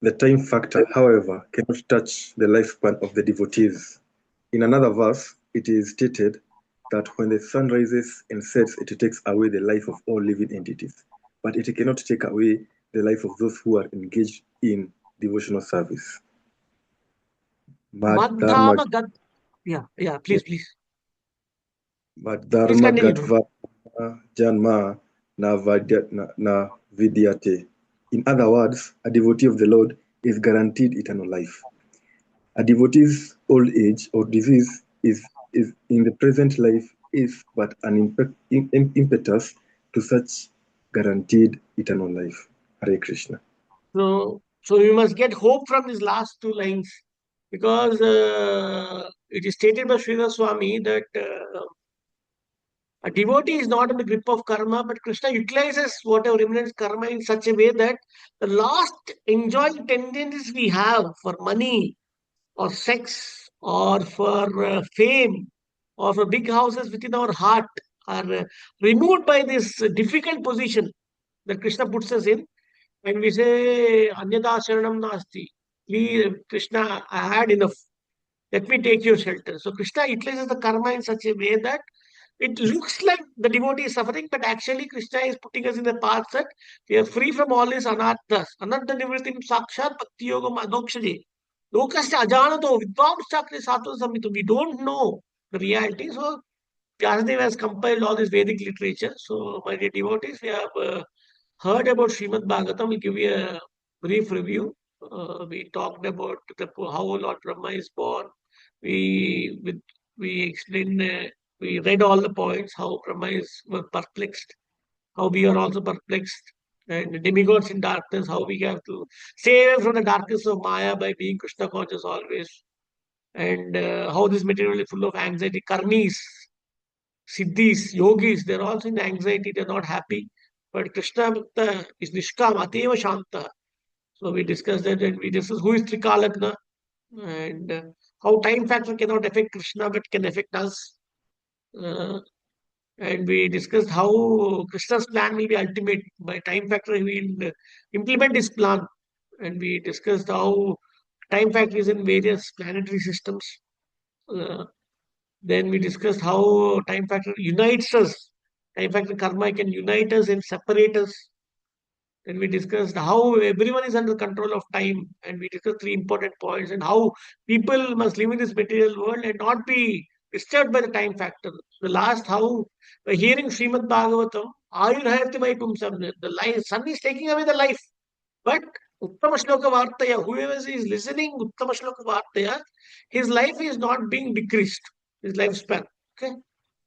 The time factor, however, cannot touch the lifespan of the devotees. In another verse, it is stated that when the sun rises and sets, it takes away the life of all living entities, but it cannot take away the life of those who are engaged in devotional service. Madhama Gad. Yeah, please. Please Madharma continue. Gatva Janma na Vidyate. In other words, a devotee of the Lord is guaranteed eternal life. A devotee's old age or disease is in the present life is but an impetus to such guaranteed eternal life. Hare Krishna. So you must get hope from these last two lines because it is stated by Srila Swami that a devotee is not in the grip of karma, but Krishna utilizes whatever remains karma in such a way that the last enjoying tendencies we have for money or sex or for fame or for big houses within our heart are removed by this difficult position that Krishna puts us in. When we say Anyada Sharanam Nasti, please, Krishna, I had enough. Let me take your shelter. So Krishna utilizes the karma in such a way that It looks like the devotee is suffering, but actually Krishna is putting us in the path that we are free from all these anarthas. Anartha nivritim sakshat bhakti yogam adokshaje. Lokasya ajanato vidvamshakri sattva samhitam. We don't know the reality. So Vyasadeva has compiled all this Vedic literature. So my dear devotees, we have heard about Srimad Bhagavatam. We'll give you a brief review. We talked about how Lord Brahma is born. We with we explained. We read all the points. How Brahma was perplexed. How we are also perplexed. And demigods in darkness. How we have to stay away from the darkness of Maya by being Krishna conscious always. And how this material is full of anxiety. Karmis, Siddhis, yogis, they're also in anxiety. They're not happy. But Krishna Mukta is Nishkam, Ateva Shanta. So we discussed that and we discussed who is Trikalagna and how time factor cannot affect Krishna but can affect us. Uh, and we discussed how Krishna's plan will be ultimate. By time factor, he will implement his plan. And we discussed how time factor is in various planetary systems. Uh, then we discussed how time factor unites us. Time factor karma can unite us and separate us. Then we discussed how everyone is under control of time, and we discussed three important points and how people must live in this material world and not be disturbed by the time factor. The last, how by hearing Srimad Bhagavatam, Ayurhayati Vaikumsam, the life, sun is taking away the life. But Uttama Shloka Vartaya, whoever is listening Uttama Shloka Vartaya, his life is not being decreased, his lifespan. Okay.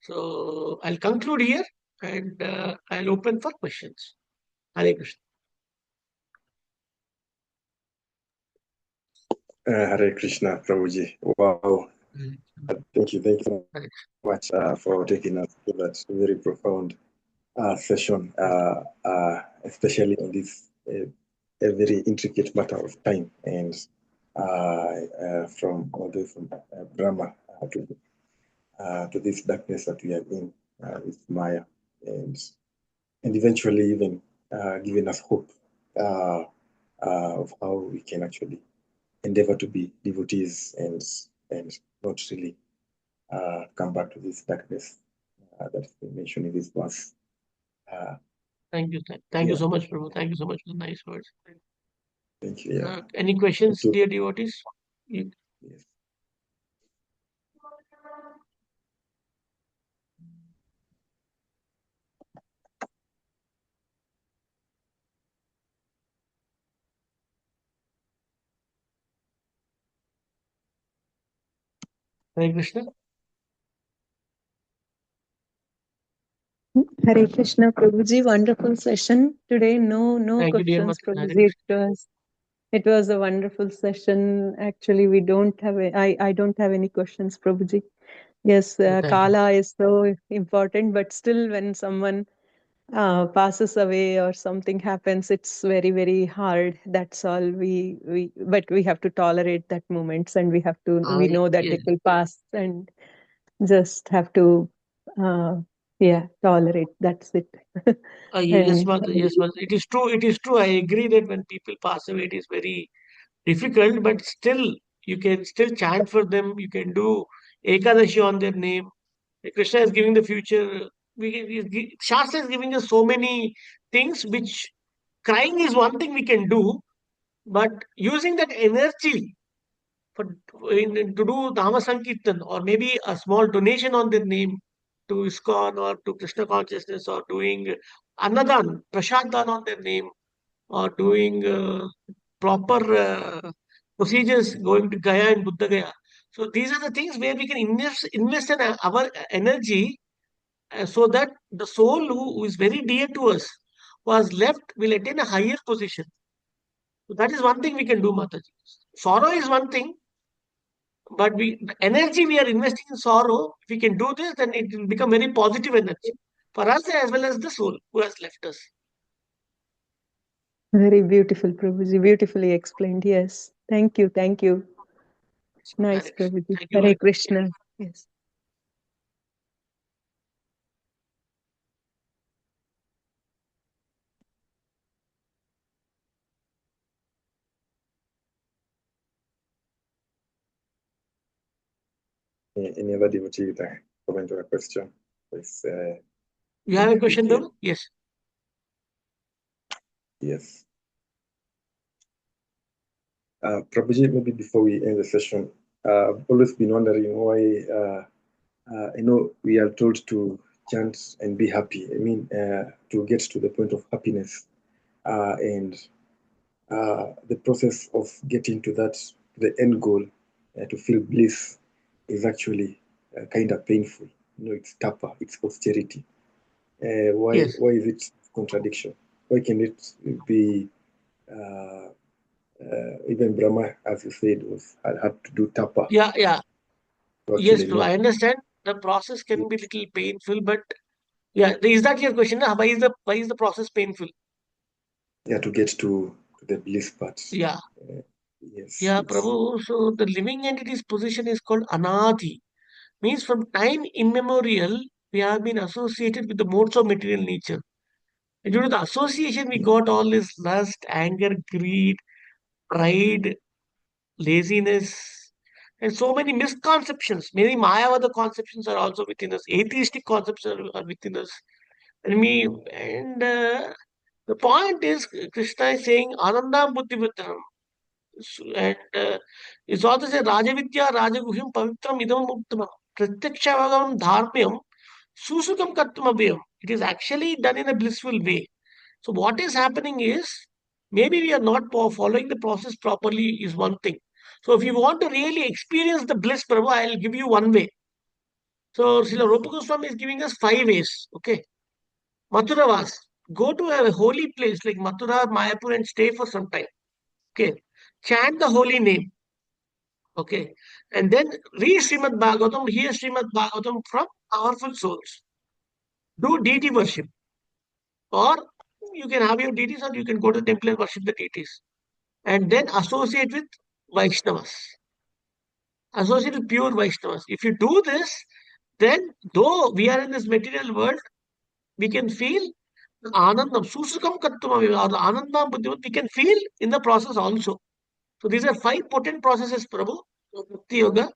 So I'll conclude here and I'll open for questions. Hare Krishna. Hare Krishna, Prabhuji. Wow. Thank you so much for taking us to that very profound session, especially on this a very intricate matter of time and from all the way from Brahma to this darkness that we are in with Maya, and eventually even giving us hope of how we can actually endeavor to be devotees and not really come back to this darkness that's been mentioned in this verse. Thank you. Thank you so much, Prabhu. Thank you so much for the nice words. Thank you. Any questions, dear devotees? Yes. Hare Krishna. Hare Krishna, Prabhuji. Wonderful session today. No Thank you, dear questions, Mother. Hare Prabhuji. Krishna. It was a wonderful session. Actually, we don't have I don't have any questions, Prabhuji. Yes, Thank you. Kala is so important, but still, when someone passes away or something happens, it's very, very hard. That's all but we have to tolerate that moments, and we know that Yes. it will pass, and just have to, tolerate. That's it. Yes, And Mother. Yes, Mother. It is true. It is true. I agree that when people pass away, it is very difficult, but still, you can still chant for them. You can do Ekadashi on their name. Krishna is giving the future. Shastra is giving us so many things which crying is one thing we can do, but using that energy for to do Dhamma Sankirtan or maybe a small donation on their name to ISKCON or to Krishna consciousness or doing Annadan, Prashadan on their name or doing proper procedures going to Gaya and Buddha Gaya. So these are the things where we can invest in our energy so that the soul who is very dear to us, who has left, will attain a higher position. So that is one thing we can do, Mataji. Sorrow is one thing, but the energy we are investing in sorrow, if we can do this, then it will become very positive energy for us as well as the soul who has left us. very beautiful, Prabhuji. Beautifully explained. Yes. Thank you. Thank you. Nice, Hare Krishna. Prabhuji. Thank you Hare very much. Krishna. Yes. Any other devotee with a comment or a question? It's, You have a question, yeah. though? Yes. Yes. Prabhuji, maybe before we end the session, I've always been wondering why. I know we are told to chant and be happy. I mean, to get to the point of happiness, and the process of getting to that, the end goal, to feel bliss, is actually kind of painful. You know, it's tapa, it's austerity. Yes. Why is it contradiction? Why can it be? Even Brahma, as you said, had to do tapa Yeah, yeah. to Yes, actually bro. know. I understand the process can be little painful, but yeah, is that your question? Why is the process painful? Yeah, to get to the bliss part. Yeah. Yes, Yeah, it's Prabhu. So the living entity's position is called anadi. Means from time immemorial, we have been associated with the modes of material nature. And due to the association, we got all this lust, anger, greed, pride, laziness, and so many misconceptions. Many Mayavada conceptions are also within us. Atheistic conceptions are within us. And the point is, Krishna is saying, Ananda Buddhivittam. And it's also said, Rajavidya Rajaguhyam Pavitram Idam Muktamam. Pratyakshavagam Dharmyam Susukam Kattamabhyam. It is actually done in a blissful way. So what is happening is, maybe we are not following the process properly is one thing. So if you want to really experience the bliss, Prabhu, I'll give you one way. So Srila Rupa Goswami is giving us 5 ways. Okay. Mathuravas. Go to a holy place like Mathura, Mayapur and stay for some time. Okay. Chant the holy name. Okay. And then read Srimad Bhagavatam, hear Srimad Bhagavatam from powerful souls. Do deity worship. Or you can have your deities or you can go to the temple and worship the deities. And then associate with Vaishnavas. Associate with pure Vaishnavas. If you do this, then though we are in this material world, we can feel Anandam, Susukam Kattumam, or the Anandam Buddhivat, we can feel in the process also. So these are 5 potent processes, Prabhu, of Bhakti Yoga.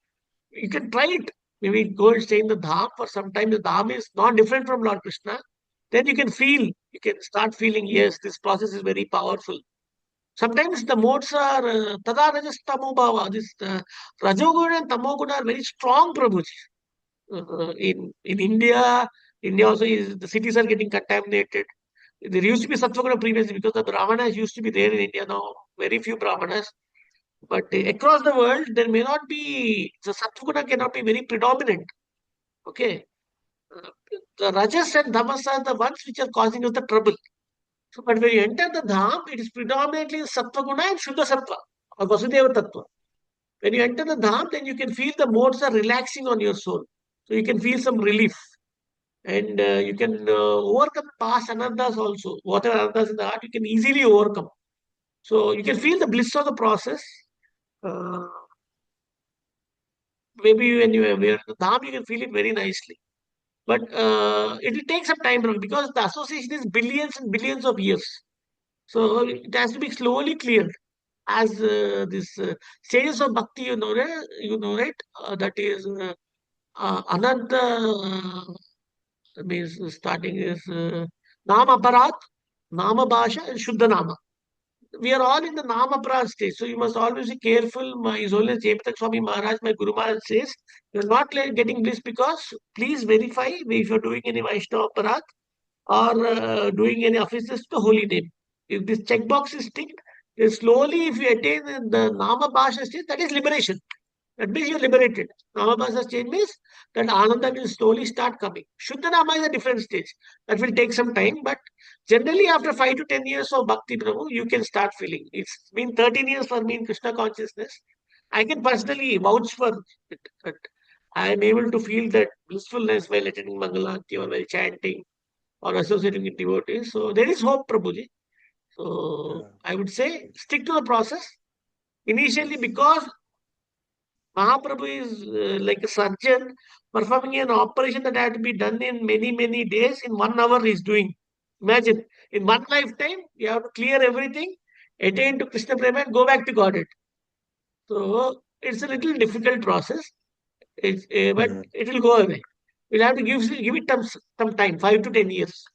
You can try it. Maybe go and stay in the Dham for some time. The Dham is not different from Lord Krishna. Then you can start feeling, yes, this process is very powerful. Sometimes the modes are Tada Rajas Tamo Bhava. This Rajoguna and Tamoguna are very strong, Prabhuji. In India, India also is, the cities are getting contaminated. There used to be Satvaguna previously because the Brahmanas used to be there in India now. Very few Brahmanas. But across the world, there may not be, the Satvaguna cannot be very predominant. Okay. Uh, the Rajas and Tamas are the ones which are causing us the trouble. So, but when you enter the Dham, it is predominantly Sattva Guna and Shuddha Sattva or Vasudeva Tattva. When you enter the Dham, then you can feel the modes are relaxing on your soul. So you can feel some relief. And you can overcome past anarthas also. Whatever anarthas in the heart, you can easily overcome. So you can feel the bliss of the process. Uh, Maybe when you are in the Dham, you can feel it very nicely. But it will take some time because the association is billions and billions of years. So it has to be slowly cleared. As this stages of bhakti, right? That is Ananta means starting is Nama Parat, Nama Bhasha, and Shuddha Nama. We are all in the Nama Parat stage, so you must always be careful. My His Holiness Jayapataka Swami Maharaj, my Guru Maharaj says, you are not getting bliss because please verify if you are doing any Vaishnava Parat or doing any offices to the holy name. If this checkbox is ticked, then slowly if you attain the Nama Bhasha stage, that is liberation. That means you're liberated. Nama Bhasha stage means that Ananda will slowly start coming. Shuddha Nama is a different stage. That will take some time, but generally after 5 to 10 years of Bhakti Prabhu, you can start feeling. It's been 13 years for me in Krishna consciousness. I can personally vouch for it. That I am able to feel that blissfulness while attending Mangalarti or while chanting or associating with devotees. So there is hope, Prabhuji. So I would say stick to the process. Initially, because Mahaprabhu is like a surgeon performing an operation that had to be done in many, many days, in 1 hour he's doing. Imagine, in one lifetime, you have to clear everything, attain to Krishna Prema and go back to Godhead. So it's a little difficult process, but mm, it will go away. You'll have to give it some time, 5 to 10 years.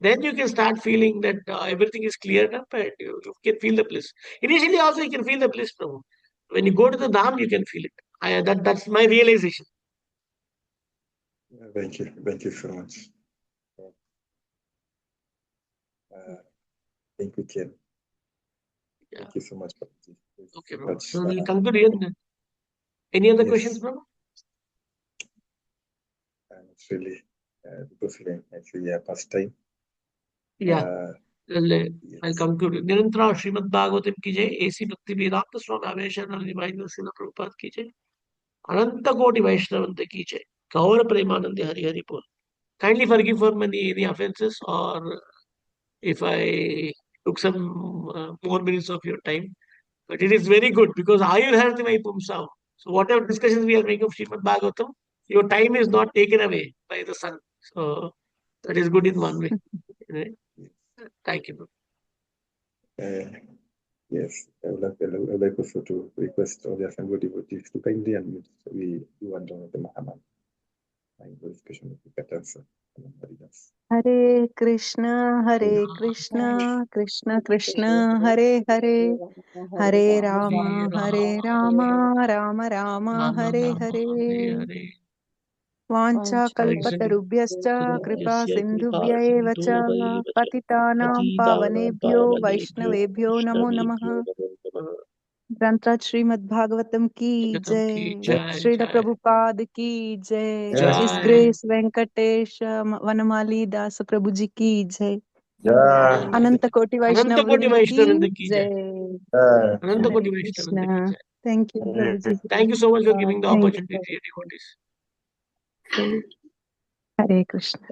Then you can start feeling that everything is cleared up and you can feel the bliss. Initially, also you can feel the bliss. Prabhu. When you go to the Dham, you can feel it. That's my realization. Thank you so much. I think we can. Yeah. Thank you so much, Prabhuji. Okay, Prabhu. So we'll conclude here then. Any other questions, Prabhu? It's really because actually past time. Yeah. I'll conclude. Nirantara Srimad Bhagavatam ki jai, AC Bhakti Vedanta Swami Aveshananda Divine Srila Prabhupada ki jai, Ananta Koti Vaishnavanta ki jai, Gaura Premanandi Hari Hari Bol. Kindly forgive for any offenses or if I took some more minutes of your time. But it is very good because Ayur Harati Vai Pumsam. So whatever discussions we are making of Srimad Bhagavatam, your time is not taken away by the sun. So that is good in one way. Thank you. Yes, I would like also to request all the Assembly devotees to kindly unmute so we do under the Mahaman. And the discussion with Venkatesa and Haridas. Hare Krishna, Krishna Krishna, Hare Hare, Hare Rama, Rama Rama, Hare Hare. Vancha kalpatarubhyascha kripa sindhubhya eva cha patitanam pavanebhyo vaishnavebhyo namo namah. Granth Srimad Bhagavatam ki jai, Srila Prabhupada ki jai, His Grace Venkatesa Vanamali Dasa Prabhuji ki jai, Ananta Koti Vaishnav Vrinda ki jai. Ananta Koti Hare Vaishnava Krishna. Vrinda. Thank you, Prabhuji. Thank you so much for giving the Thank opportunity to your devotees. you. Hare Krishna.